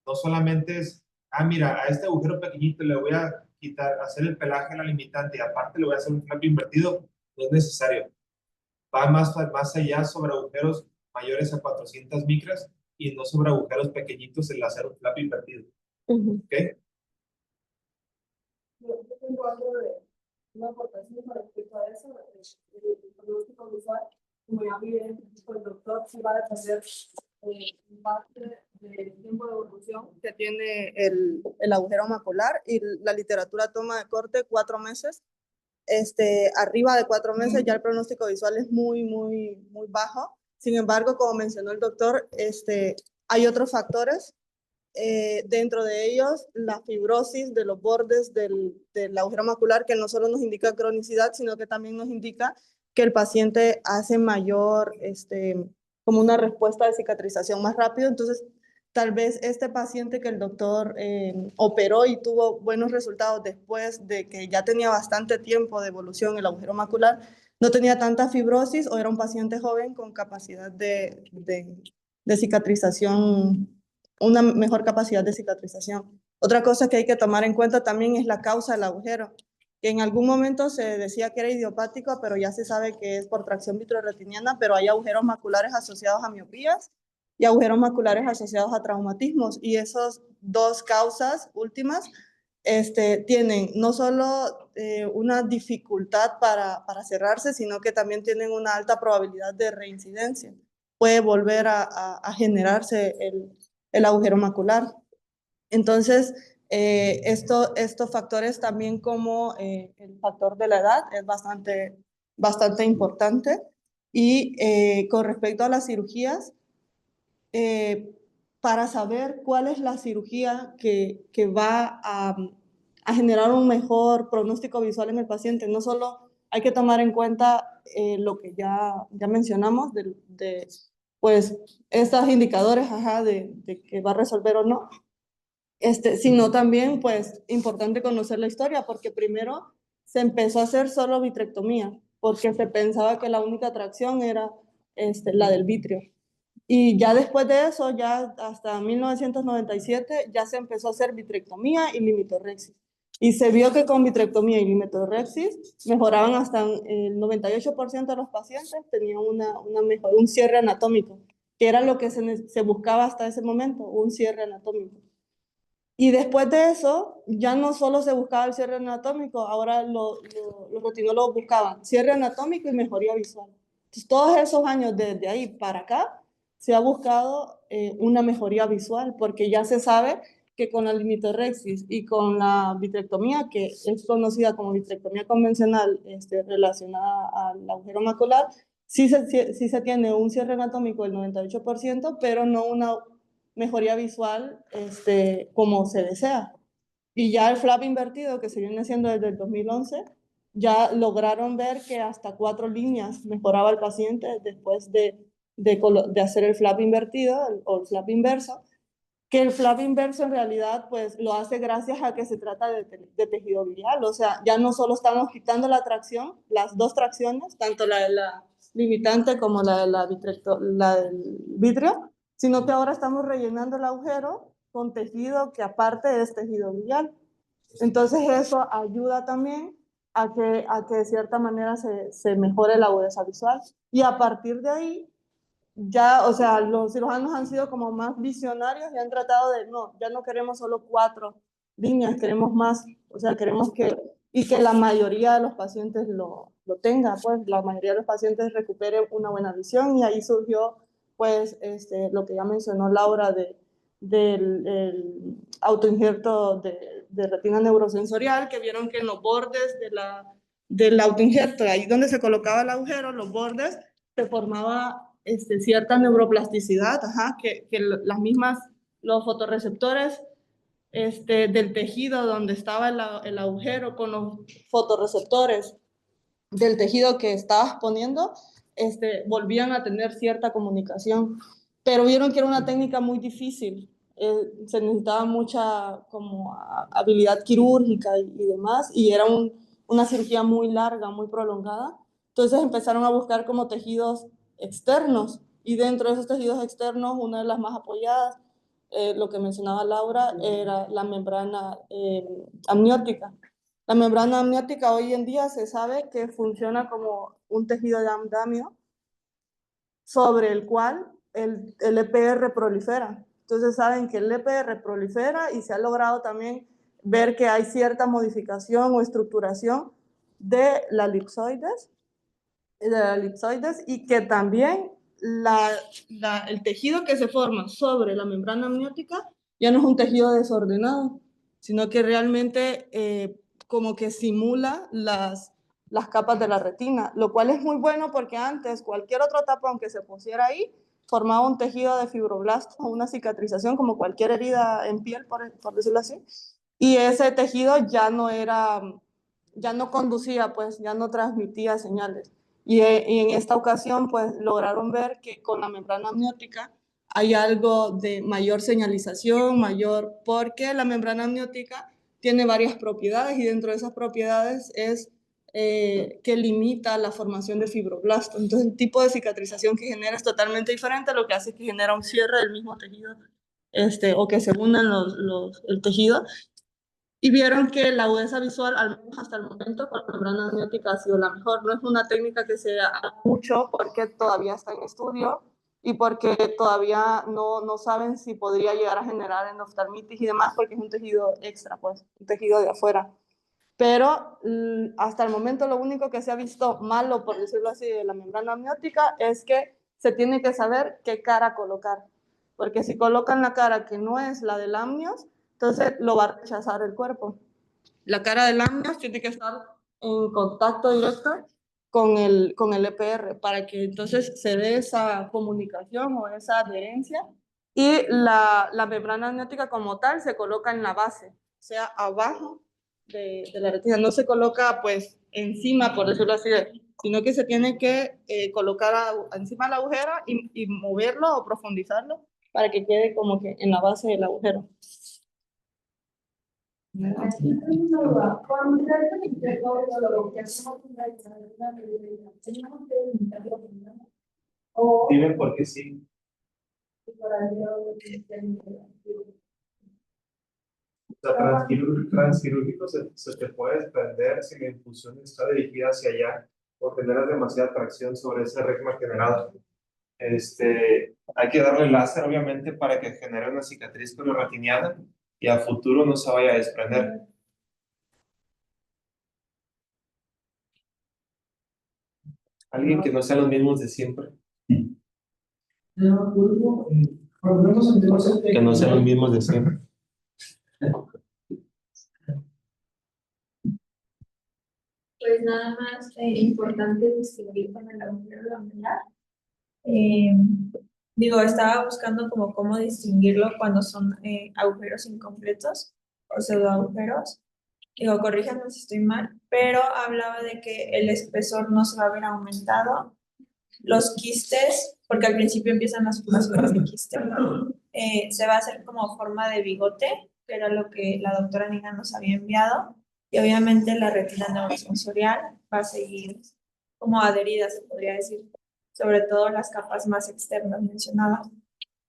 No solamente es, mira, a este agujero pequeñito le voy a quitar, hacer el pelaje a la limitante y aparte le voy a hacer un flap invertido. No es necesario. Va más allá sobre agujeros mayores a 400 micras y no sobre agujeros pequeñitos el hacer un flap invertido. ¿Ok? Yo tengo algo de una aportación con respecto a eso, el pronóstico visual, como ya vi el doctor, sí va a depender en parte del tiempo de evolución que tiene el agujero macular, y la literatura toma de corte 4 meses. Arriba de 4 meses ya el pronóstico visual es muy bajo. Sin embargo, como mencionó el doctor, hay otros factores. Dentro de ellos, la fibrosis de los bordes del agujero macular, que no solo nos indica cronicidad, sino que también nos indica que el paciente hace mayor, como una respuesta de cicatrización más rápido. Entonces, tal vez este paciente que el doctor operó y tuvo buenos resultados después de que ya tenía bastante tiempo de evolución el agujero macular, no tenía tanta fibrosis o era un paciente joven con capacidad de cicatrización, una mejor capacidad de cicatrización. Otra cosa que hay que tomar en cuenta también es la causa del agujero, que en algún momento se decía que era idiopático, pero ya se sabe que es por tracción vitroretiniana, pero hay agujeros maculares asociados a miopías y agujeros maculares asociados a traumatismos, y esas dos causas últimas tienen no solo una dificultad para cerrarse, sino que también tienen una alta probabilidad de reincidencia. Puede volver a generarse el agujero macular. Entonces, estos factores también, como el factor de la edad, es bastante importante. Y con respecto a las cirugías, para saber cuál es la cirugía que va a generar un mejor pronóstico visual en el paciente, no solo hay que tomar en cuenta lo que ya mencionamos, pues estos indicadores de que va a resolver o no, sino también, pues, importante conocer la historia, porque primero se empezó a hacer solo vitrectomía, porque se pensaba que la única atracción era la del vitrio. Y ya después de eso, ya hasta 1997, ya se empezó a hacer vitrectomía y limitorrexis. Y se vio que con vitrectomía y limitorrexis mejoraban hasta el 98% de los pacientes, tenían un cierre anatómico, que era lo que se buscaba hasta ese momento, un cierre anatómico. Y después de eso, ya no solo se buscaba el cierre anatómico, ahora los retinólogos buscaban cierre anatómico y mejoría visual. Entonces, todos esos años desde ahí para acá, se ha buscado una mejoría visual, porque ya se sabe que con la limitorrexis y con la vitrectomía, que es conocida como vitrectomía convencional relacionada al agujero macular, sí se tiene un cierre anatómico del 98%, pero no una mejoría visual como se desea. Y ya el flap invertido, que se viene haciendo desde el 2011, ya lograron ver que hasta 4 líneas mejoraba el paciente después de hacer el flap invertido o el flap inverso. que el flap inverso en realidad pues lo hace gracias a que se trata de tejido biliar, o sea, ya no solo estamos quitando la tracción, las dos tracciones, tanto la de la limitante como la del vitrio, sino que ahora estamos rellenando el agujero con tejido que aparte es tejido biliar. Entonces eso ayuda también a que de cierta manera se mejore la agudeza visual. Y a partir de ahí, ya, o sea, los cirujanos han sido como más visionarios y han tratado de, no, ya no queremos solo 4 líneas, queremos más, o sea, queremos y que la mayoría de los pacientes lo tenga, pues la mayoría de los pacientes recupere una buena visión y ahí surgió, pues, lo que ya mencionó Laura del autoinjerto de retina neurosensorial, que vieron que en los bordes del autoinjerto, ahí donde se colocaba el agujero, los bordes, se formaba cierta neuroplasticidad, que las mismas, los fotorreceptores del tejido donde estaba el agujero con los fotorreceptores del tejido que estabas poniendo, volvían a tener cierta comunicación. Pero vieron que era una técnica muy difícil, se necesitaba mucha como habilidad quirúrgica y demás, y era una cirugía muy larga, muy prolongada. Entonces empezaron a buscar como tejidos externos, y dentro de esos tejidos externos, una de las más apoyadas, lo que mencionaba Laura, era la membrana amniótica. La membrana amniótica hoy en día se sabe que funciona como un tejido de andamio sobre el cual el EPR prolifera. Entonces saben que el EPR prolifera y se ha logrado también ver que hay cierta modificación o estructuración de la elipsoides y que también el tejido que se forma sobre la membrana amniótica ya no es un tejido desordenado, sino que realmente como que simula las capas de la retina, lo cual es muy bueno porque antes cualquier otro tapa, aunque se pusiera ahí, formaba un tejido de fibroblastos o una cicatrización como cualquier herida en piel, por decirlo así, y ese tejido ya no conducía, pues ya no transmitía señales. Y en esta ocasión, pues lograron ver que con la membrana amniótica hay algo de mayor señalización, porque la membrana amniótica tiene varias propiedades y dentro de esas propiedades es que limita la formación de fibroblastos. Entonces el tipo de cicatrización que genera es totalmente diferente, lo que hace es que genera un cierre del mismo tejido, o que se unan el tejido. Y vieron que la agudeza visual, al menos hasta el momento, con la membrana amniótica ha sido la mejor. No es una técnica que se haga mucho porque todavía está en estudio y porque todavía no saben si podría llegar a generar endoftalmitis y demás, porque es un tejido extra, pues, un tejido de afuera. Pero hasta el momento lo único que se ha visto malo, por decirlo así, de la membrana amniótica es que se tiene que saber qué cara colocar. Porque si colocan la cara que no es la del amnios, entonces lo va a rechazar el cuerpo. La cara del amnios tiene que estar en contacto directo con el EPR para que entonces se dé esa comunicación o esa adherencia, y la membrana amniótica como tal se coloca en la base, o sea, abajo de la retina. No se coloca pues encima, por decirlo así, sino que se tiene que colocar encima del agujero y moverlo o profundizarlo para que quede como que en la base del agujero. Dime por qué sí. O sea, transquirúrgico se te puede desprender si la infusión está dirigida hacia allá o generas demasiada tracción sobre ese regma generado. Hay que darle láser, obviamente, para que genere una cicatriz coloretiniana y a futuro no se vaya a desprender. Alguien que no sean los mismos de siempre. Que no sean los mismos de siempre. Pues nada más importante distinguir con el agujero lamelar. Estaba buscando como cómo distinguirlo cuando son agujeros incompletos o pseudoagujeros. Corríjanme si estoy mal, pero hablaba de que el espesor no se va a ver aumentado. Los quistes, porque al principio empiezan las formaciones de quiste, se va a hacer como forma de bigote, que era lo que la doctora Nina nos había enviado, y obviamente la retina neurosensorial va a seguir como adherida, se podría decir, sobre todo las capas más externas mencionadas.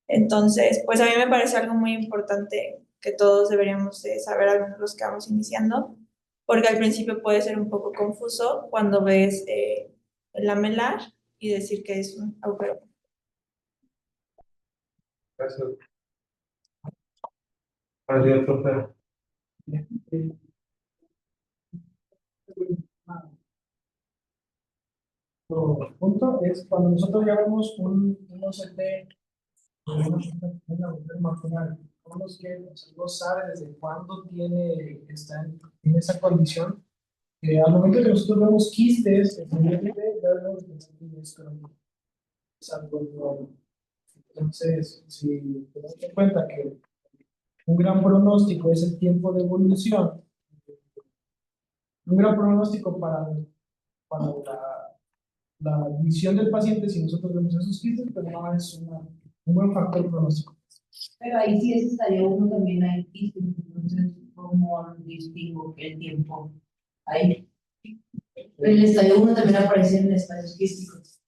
Entonces, pues a mí me parece algo muy importante que todos deberíamos de saber, al menos los que vamos iniciando, porque al principio puede ser un poco confuso cuando ves el lamelar y decir que es un agujero. Gracias. Gracias, profe. El punto es cuando nosotros llevamos un OCT, una mujer macular, no sabe desde cuándo está en esa condición. Al momento que nosotros vemos quistes, efectivamente, ya vemos que es algo nuevo. Entonces, si tenemos en cuenta que un gran pronóstico es el tiempo de evolución, un gran pronóstico para la visión del paciente, si nosotros vemos esos quistes, pues no es un buen factor pronóstico. Pero ahí sí es estadio 1 también hay quistes, entonces, ¿cómo distingo que el tiempo ahí? En el estadio 1 también aparecen espacios quísticos.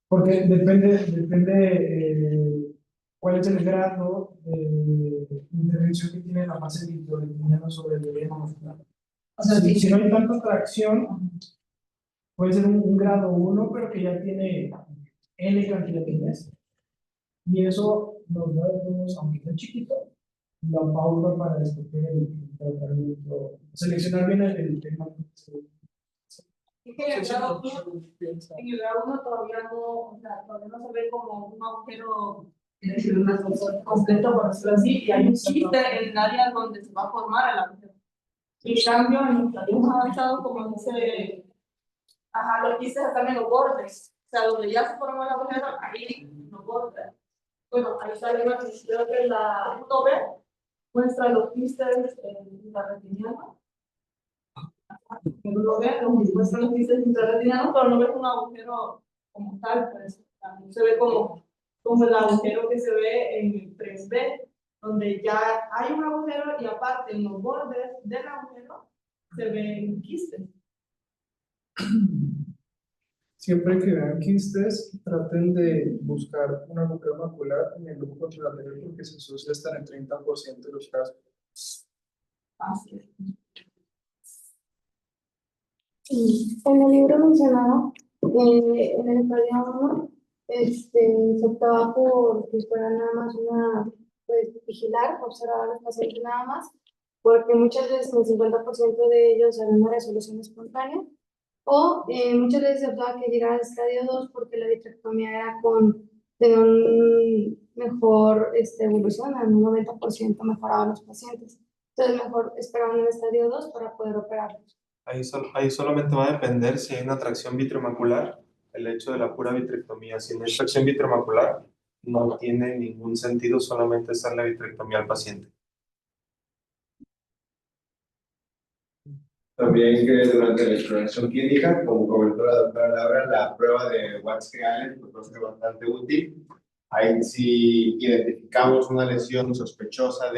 Porque depende cuál es el grado de intervención que tiene la fase vitreoretiniana sobre el edema muscular. O sea, Si no hay tanta tracción, puede ser un grado 1, pero que ya tiene N cantidad de meses. Y eso nos da, aunque sea chiquito, la pauta para escoger el tratamiento, seleccionar bien el tema. Es que en el grado 1 todavía no, o sea, todavía no se ve como un agujero completo, por decirlo así, y hay un quiste en el área donde se va a formar el agujero. En cambio, en los estadios avanzados, como dice, los quistes están en los bordes, o sea, donde ya se formó el agujero, ahí en los bordes. Bueno, ahí está la imagen, creo que la punto B muestra los quistes intrarretinianos. Lo ven, muestran los quistes intrarretinianos, pero no ves un agujero como tal, pues, también se ve como el agujero que se ve en el 3B, donde ya hay un agujero y aparte en los bordes del agujero se ven quistes. Siempre que vean quistes, traten de buscar un agujero macular en el lujo lateral porque se asocia hasta en el 30% de los casos. Así es. En el libro mencionaba que en el estadio 1 se optaba por que fuera nada más pues vigilar, observar a los pacientes nada más, porque muchas veces el 50% de ellos eran una resolución espontánea, o muchas veces se optaba que llegara al estadio 2 porque la vitrectomía era de un mejor evolución, en un 90% mejoraban los pacientes. Entonces mejor esperaban el estadio 2 para poder operarlos. Ahí solamente va a depender si hay una tracción vitreomacular, el hecho de la pura vitrectomía. Si no hay tracción vitreomacular, no tiene ningún sentido solamente hacer la vitrectomía al paciente. También que durante la exploración clínica, como comentó la doctora Laura, la prueba de Watkins-Galley pues, va a ser bastante útil. Ahí si identificamos una lesión sospechosa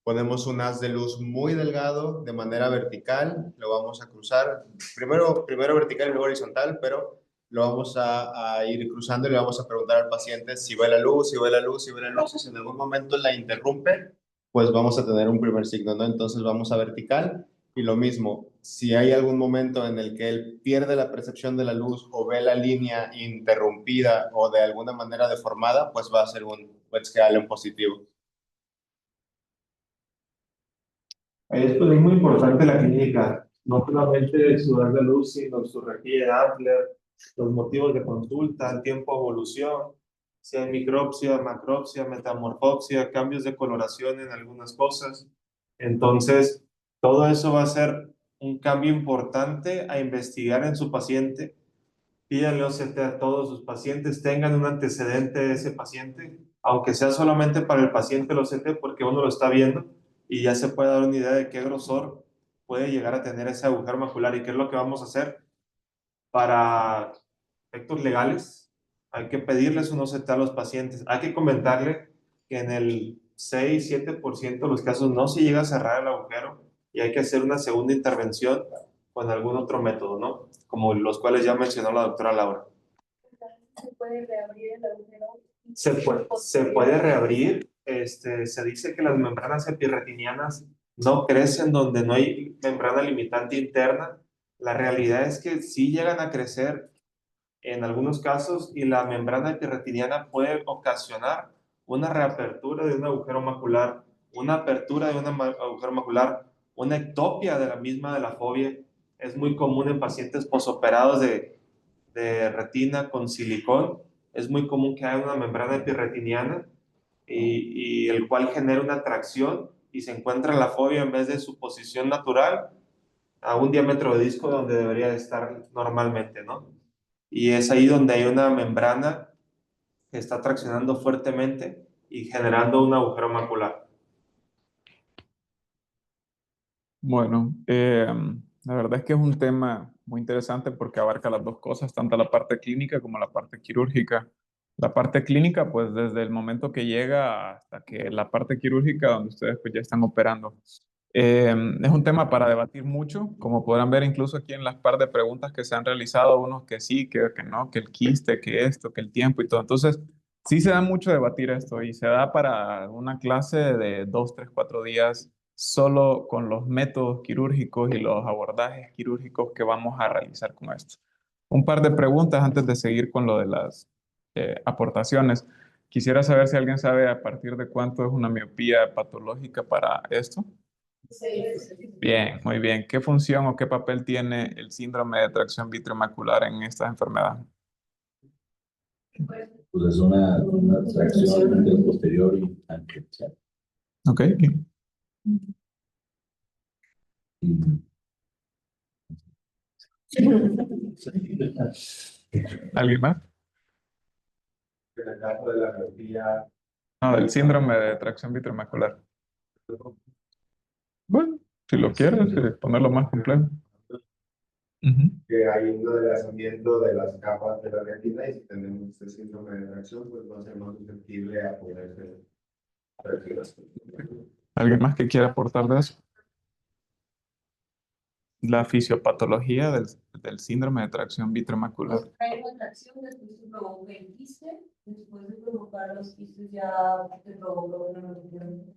ponemos un haz de luz muy delgado de manera vertical, lo vamos a cruzar, primero vertical y luego horizontal, pero lo vamos a ir cruzando y le vamos a preguntar al paciente si ve la luz, si ve la luz, si ve la luz, y si en algún momento la interrumpe, pues vamos a tener un primer signo, ¿no? Entonces vamos a vertical y lo mismo, si hay algún momento en el que él pierde la percepción de la luz o ve la línea interrumpida o de alguna manera deformada, pues va a ser un Watkins-Galley positivo. Es muy importante la clínica, no solamente su haz de luz, sino su rejilla de Adler, los motivos de consulta, el tiempo de evolución, si hay micropsia, macropsia, metamorfopsia, cambios de coloración en algunas cosas. Entonces, todo eso va a ser un cambio importante a investigar en su paciente. Pídanle OCT a todos sus pacientes, tengan un antecedente de ese paciente, aunque sea solamente para el paciente el OCT, porque uno lo está viendo y ya se puede dar una idea de qué grosor puede llegar a tener ese agujero macular y qué es lo que vamos a hacer para efectos legales. Hay que pedirles un OCT a los pacientes, hay que comentarle que en el 6-7% de los casos no se llega a cerrar el agujero y hay que hacer una segunda intervención con algún otro método, ¿no? Como los cuales ya mencionó la doctora Laura. ¿Se puede reabrir el agujero? Se puede reabrir. Se dice que las membranas epirretinianas no crecen donde no hay membrana limitante interna. La realidad es que sí llegan a crecer en algunos casos y la membrana epirretiniana puede ocasionar una reapertura de un agujero macular, una apertura de un agujero macular, una ectopia de la misma de la fobia. Es muy común en pacientes posoperados de retina con silicón. Es muy común que haya una membrana epirretiniana y el cual genera una tracción y se encuentra la fobia en vez de su posición natural a un diámetro de disco donde debería estar normalmente, ¿no? Y es ahí donde hay una membrana que está traccionando fuertemente y generando un agujero macular. Bueno, la verdad es que es un tema muy interesante porque abarca las dos cosas, tanto la parte clínica como la parte quirúrgica. La parte clínica, pues desde el momento que llega hasta que la parte quirúrgica, donde ustedes pues ya están operando. Es un tema para debatir mucho, como podrán ver incluso aquí en las par de preguntas que se han realizado, unos que sí, que no, que el quiste, que esto, que el tiempo y todo. Entonces, sí se da mucho debatir esto y se da para una clase de 2, 3, 4 días solo con los métodos quirúrgicos y los abordajes quirúrgicos que vamos a realizar con esto. Un par de preguntas antes de seguir con lo de las aportaciones. Quisiera saber si alguien sabe a partir de cuánto es una miopía patológica para esto. Bien, muy bien. ¿Qué función o qué papel tiene el síndrome de tracción vitreomacular en estas enfermedades? Pues es una tracción posterior y tangencial. Ok. ¿Alguien más? En el caso de la miopía, No, del síndrome de tracción vitreomacular. Bueno, si lo quieres, ponerlo más complejo. que hay un adelgazamiento de las capas de la retina y si tenemos este síndrome de tracción, pues va a ser más susceptible a poderse fracturar. ¿Alguien más que quiera aportar de eso? La fisiopatología del síndrome de tracción vitreomacular. Hay una tracción, después se provoca el quiste, después de provocar los quistes ya se provoca una erupción.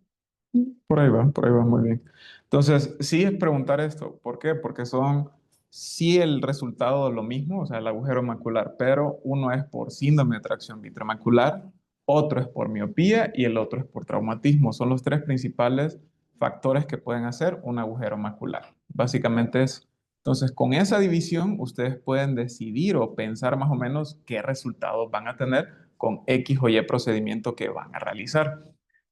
Por ahí va, muy bien. Entonces, sí es preguntar esto. ¿Por qué? Porque son, sí el resultado de lo mismo, o sea, el agujero macular, pero uno es por síndrome de tracción vitreomacular, otro es por miopía y el otro es por traumatismo. Son los tres principales factores que pueden hacer un agujero macular. Básicamente es, entonces, con esa división, ustedes pueden decidir o pensar más o menos qué resultados van a tener con X o Y procedimiento que van a realizar.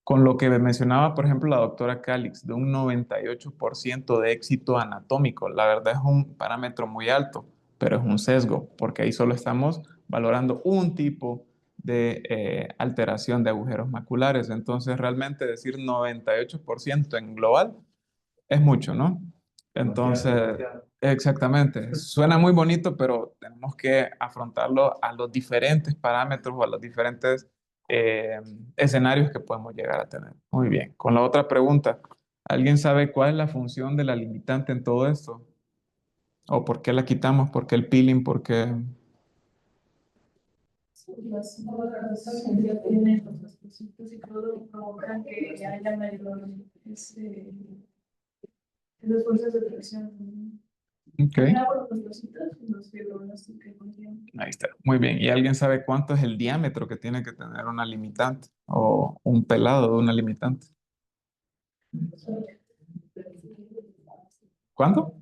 Con lo que mencionaba, por ejemplo, la doctora Calix, de un 98% de éxito anatómico. La verdad es un parámetro muy alto, pero es un sesgo, porque ahí solo estamos valorando un tipo de alteración de agujeros maculares. Entonces, realmente decir 98% en global es mucho, ¿no? Entonces, exactamente. Suena muy bonito, pero tenemos que afrontarlo a los diferentes parámetros o a los diferentes escenarios que podemos llegar a tener. Muy bien. Con la otra pregunta, ¿alguien sabe cuál es la función de la limitante en todo esto? ¿O por qué la quitamos? ¿Por qué el peeling? ¿Por qué? Las ya tienen los especifitos y provocan que haya mayor las fuerzas de presión. Ok. Ahí está. Muy bien. ¿Y alguien sabe cuánto es el diámetro que tiene que tener una limitante o un pelado de una limitante? ¿Cuánto?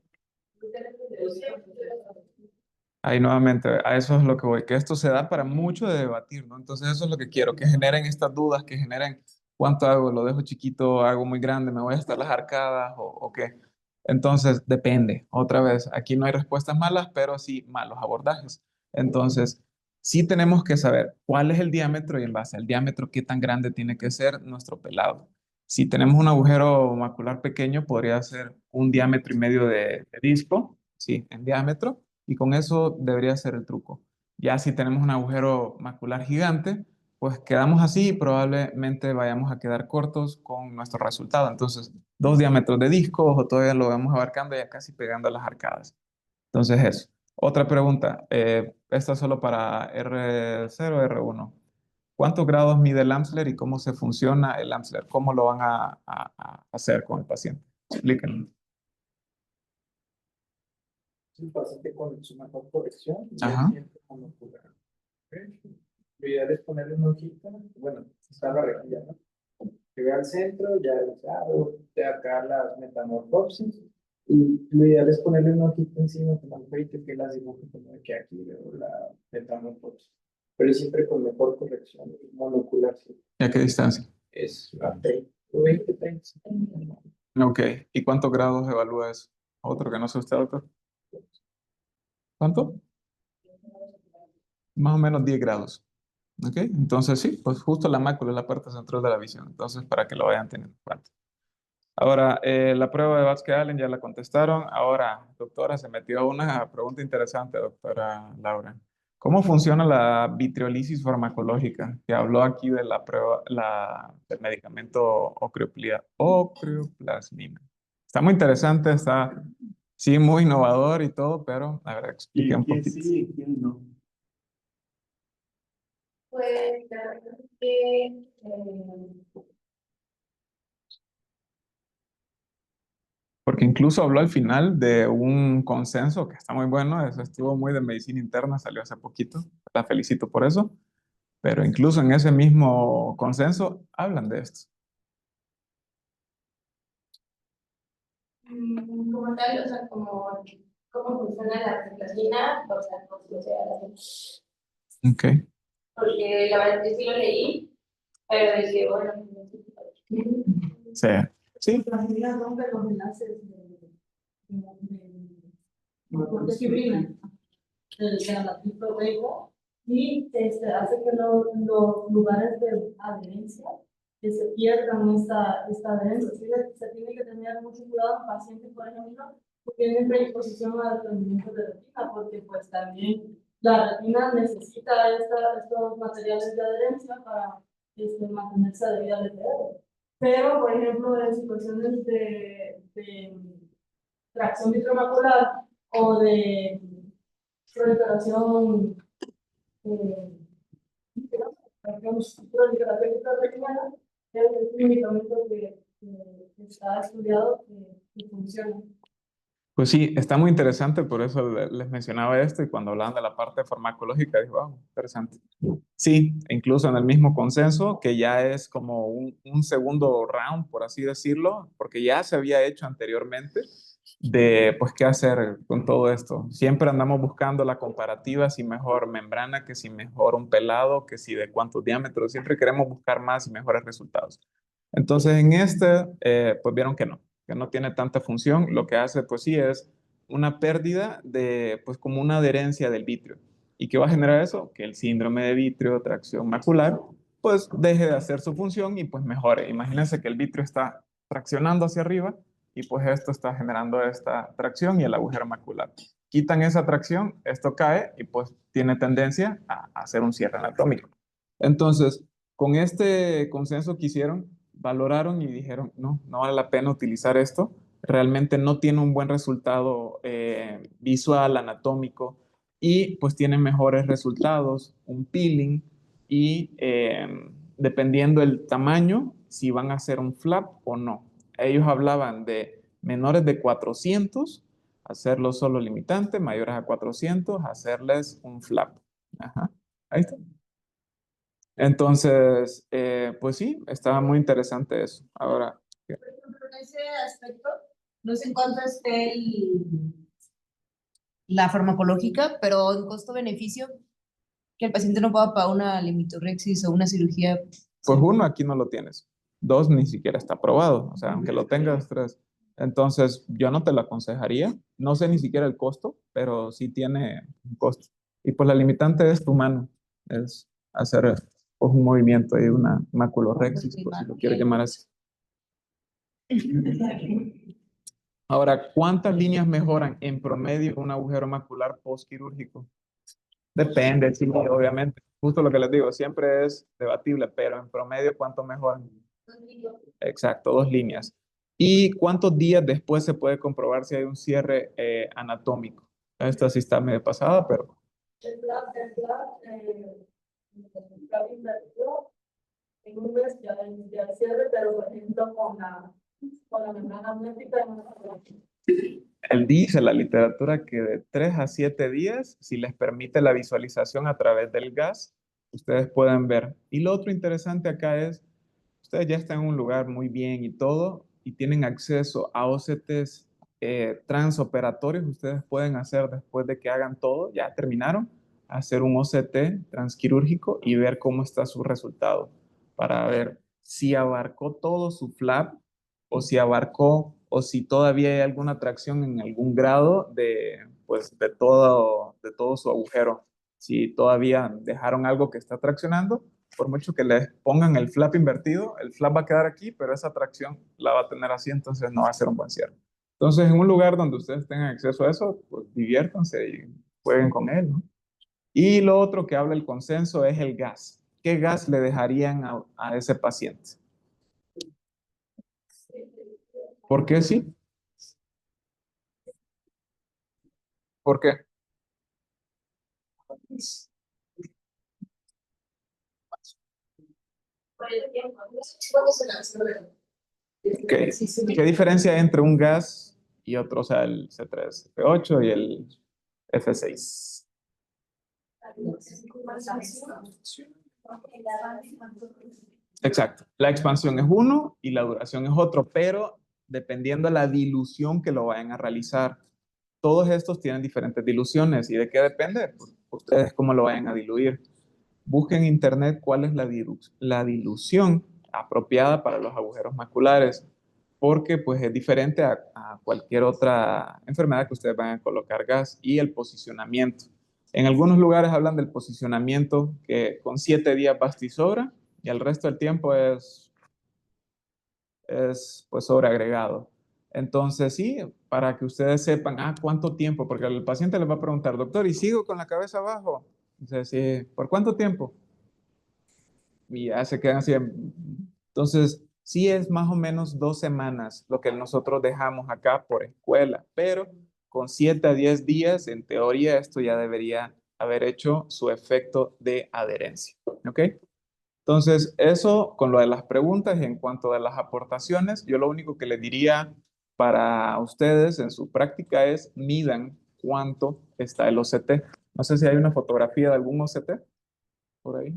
Ahí nuevamente, a eso es lo que voy, que esto se da para mucho de debatir, ¿no? Entonces eso es lo que quiero, que generen estas dudas, que generen cuánto hago, lo dejo chiquito, hago muy grande, me voy hasta las arcadas o qué. Entonces depende, otra vez, aquí no hay respuestas malas, pero sí malos abordajes. Entonces, sí tenemos que saber cuál es el diámetro y en base al diámetro, qué tan grande tiene que ser nuestro pelado. Si tenemos un agujero macular pequeño, podría ser 1,5 diámetros de disco, sí, en diámetro y con eso debería ser el truco. Ya si tenemos un agujero macular gigante, pues quedamos así y probablemente vayamos a quedar cortos con nuestro resultado. Entonces, 2 diámetros de discos o todavía lo vamos abarcando ya casi pegando a las arcadas. Entonces eso. Otra pregunta, esta solo para R0, R1. ¿Cuántos grados mide el Amsler y cómo se funciona el Amsler? ¿Cómo lo van a hacer con el paciente? Explíquenlo. El paciente con su mejor corrección y Ajá. siempre monocular. ¿Ok? Lo ideal es ponerle una hojita, bueno, está la rejilla, ¿no? Que vea al centro, ya el usado, de acá las metamorfosis, y lo ideal es ponerle una hojita encima con el peito que las dibuje como que aquí veo la metamorfosis. Pero siempre con mejor corrección, monocular, sí. ¿Y a qué distancia? Es a 20, 30. Ok. ¿Y cuántos grados evalúa eso? Otro que no sé usted, doctor. ¿Cuánto? Más o menos 10 grados. ¿Ok? Entonces sí, pues justo la mácula es la parte central de la visión. Entonces, para que lo vayan teniendo en cuenta. Ahora, la prueba de Watzke-Allen ya la contestaron. Ahora, doctora, se metió una pregunta interesante, doctora Laura. ¿Cómo funciona la vitriolisis farmacológica? Que habló aquí de la prueba, del medicamento ocreoplasmina. Está muy interesante, está, sí, muy innovador y todo, pero a ver, explique un poquito. Sí, y quién no. Pues la verdad es que Porque incluso habló al final de un consenso que está muy bueno, eso estuvo muy de medicina interna, salió hace poquito, la felicito por eso, pero incluso en ese mismo consenso hablan de esto. como tal, o sea, cómo funciona la ciclosina, o sea, Ok. porque la verdad es que sí lo leí, pero dije, bueno, Sí. Sí. Las fibrinas rompen los enlaces de fibrina, de la matriz proteica, y hace que los lugares de adherencia que se pierdan esta adherencia. ¿Sí? Se tiene que tener mucho cuidado en pacientes, por ejemplo, que tienen predisposición a desprendimiento de retina, porque pues también la retina necesita estos materiales de adherencia para mantenerse adherida al dedo. Pero, por ejemplo, en situaciones de tracción vitromacular o de proliferación proliferación intrarretinal, es un medicamento que está estudiado que funciona. Pues sí, está muy interesante, por eso les mencionaba esto y cuando hablaban de la parte farmacológica, dije, wow, interesante. Sí, incluso en el mismo consenso, que ya es como un segundo round, por así decirlo, porque ya se había hecho anteriormente, de pues qué hacer con todo esto. Siempre andamos buscando la comparativa, si mejor membrana, que si mejor un pelado, que si de cuántos diámetros, siempre queremos buscar más y mejores resultados. Entonces en este, pues vieron que no tiene tanta función, lo que hace pues sí es una pérdida de pues como una adherencia del vitrio. ¿Y qué va a generar eso? Que el síndrome de vitrio, tracción macular, pues deje de hacer su función y pues mejore. Imagínense que el vitrio está traccionando hacia arriba y pues esto está generando esta tracción y el agujero macular. Quitan esa tracción, esto cae y pues tiene tendencia a hacer un cierre anatómico. Entonces, con este consenso que hicieron, valoraron y dijeron, no, no vale la pena utilizar esto, realmente no tiene un buen resultado visual, anatómico, y pues tiene mejores resultados, un peeling, y dependiendo del tamaño, si van a hacer un flap o no. Ellos hablaban de menores de 400, hacerlo solo limitante, mayores a 400, hacerles un flap. Ajá, ahí está. Entonces, pues sí, estaba muy interesante eso. Ahora, Por ejemplo, en ese aspecto, no sé en cuánto esté la farmacológica, pero en costo-beneficio, que el paciente no pueda pagar una limitorexis o una cirugía. pues uno, aquí no lo tienes. Dos, ni siquiera está aprobado. O sea, aunque lo tengas, tres. Entonces, yo no te lo aconsejaría. No sé ni siquiera el costo, pero sí tiene un costo. Y pues la limitante es tu mano. Es hacer pues, un movimiento y una maculorexis, por si lo quieres llamar así. Ahora, ¿cuántas líneas mejoran en promedio un agujero macular postquirúrgico? Depende, sí, obviamente. justo lo que les digo, siempre es debatible, pero en promedio, ¿cuánto mejor? Exacto, 2 líneas. ¿Y cuántos días después se puede comprobar si hay un cierre anatómico? Esta sí está medio pasada, pero en un mes ya el cierre, pero por ejemplo con la membrana amniótica él dice la literatura que de 3 a 7 días, si les permite la visualización a través del gas, ustedes pueden ver. Y lo otro interesante acá es, ustedes ya están en un lugar muy bien y todo, y tienen acceso a OCTs transoperatorios, ustedes pueden hacer después de que hagan todo, ya terminaron, hacer un OCT transquirúrgico y ver cómo está su resultado, para ver si abarcó todo su flap o si abarcó o si todavía hay alguna tracción en algún grado de, pues, de todo su agujero. Si todavía dejaron algo que está traccionando, por mucho que les pongan el flap invertido, el flap va a quedar aquí, pero esa tracción la va a tener así, entonces no va a ser un buen cierre. Entonces, en un lugar donde ustedes tengan acceso a eso, pues diviértanse y jueguen con él, ¿no? Y lo otro que habla el consenso es el gas. ¿Qué gas le dejarían a ese paciente? ¿Por qué sí? ¿Por qué? Okay. ¿Qué diferencia hay entre un gas y otro, o sea, el C3F8 y el F6? Exacto. La expansión es uno y la duración es otro, pero dependiendo de la dilución que lo vayan a realizar. Todos estos tienen diferentes diluciones. ¿Y de qué depende? Pues ustedes cómo lo vayan a diluir. Busquen en internet cuál es la dilución apropiada para los agujeros maculares, porque pues es diferente a cualquier otra enfermedad que ustedes vayan a colocar gas, y el posicionamiento. En algunos lugares hablan del posicionamiento que con 7 días basta y sobra, y el resto del tiempo es pues sobreagregado. Entonces, sí, para que ustedes sepan, ¿cuánto tiempo? Porque el paciente les va a preguntar, doctor, ¿y sigo con la cabeza abajo? Entonces, sí, ¿por cuánto tiempo? Y ya se quedan así. Entonces, sí es más o menos 2 semanas lo que nosotros dejamos acá por escuela, pero con 7 a 10 días, en teoría, esto ya debería haber hecho su efecto de adherencia. ¿Ok? Entonces, eso con lo de las preguntas y en cuanto a las aportaciones, yo lo único que les diría para ustedes en su práctica es midan cuánto está el OCT. No sé si hay una fotografía de algún OCT por ahí.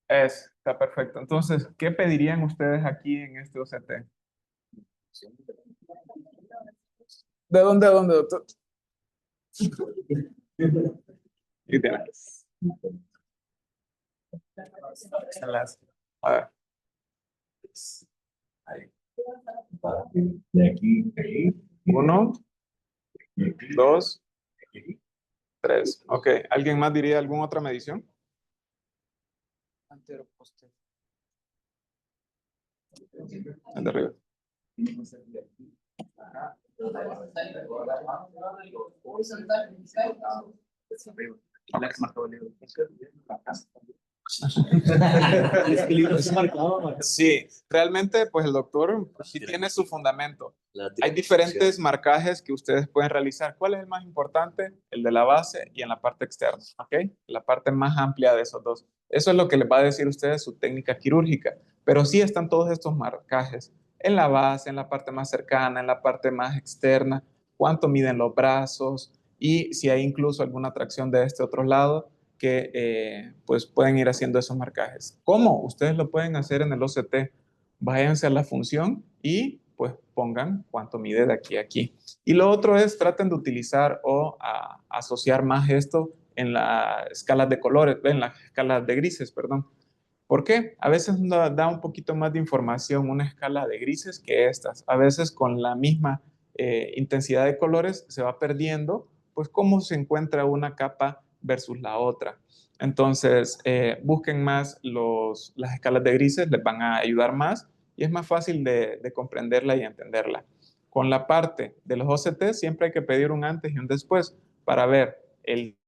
Está perfecto. Entonces, ¿qué pedirían ustedes aquí en este OCT? ¿De dónde a dónde, doctor? Y tienes. A ver. Ahí. De aquí, aquí. 1, 2, 3. Ok. ¿Alguien más diría alguna otra medición? Antero, posterior. El de arriba. Sí, realmente, pues el doctor sí tiene su fundamento. Hay diferentes marcajes que ustedes pueden realizar. ¿Cuál es el más importante? El de la base y en la parte externa, ¿ok? La parte más amplia de esos dos. Eso es lo que les va a decir a ustedes su técnica quirúrgica. Pero sí están todos estos marcajes en la base, en la parte más cercana, en la parte más externa, cuánto miden los brazos y si hay incluso alguna tracción de este otro lado que pues pueden ir haciendo esos marcajes. ¿Cómo? Ustedes lo pueden hacer en el OCT. Váyanse a la función y pues pongan cuánto mide de aquí a aquí. Y lo otro es traten de utilizar o asociar más esto en las escalas de colores, en las escalas de grises, perdón. ¿Por qué? A veces nos da un poquito más de información una escala de grises que estas. A veces con la misma intensidad de colores se va perdiendo, pues cómo se encuentra una capa versus la otra. Entonces, busquen más las escalas de grises, les van a ayudar más y es más fácil de comprenderla y entenderla. Con la parte de los OCT siempre hay que pedir un antes y un después para ver el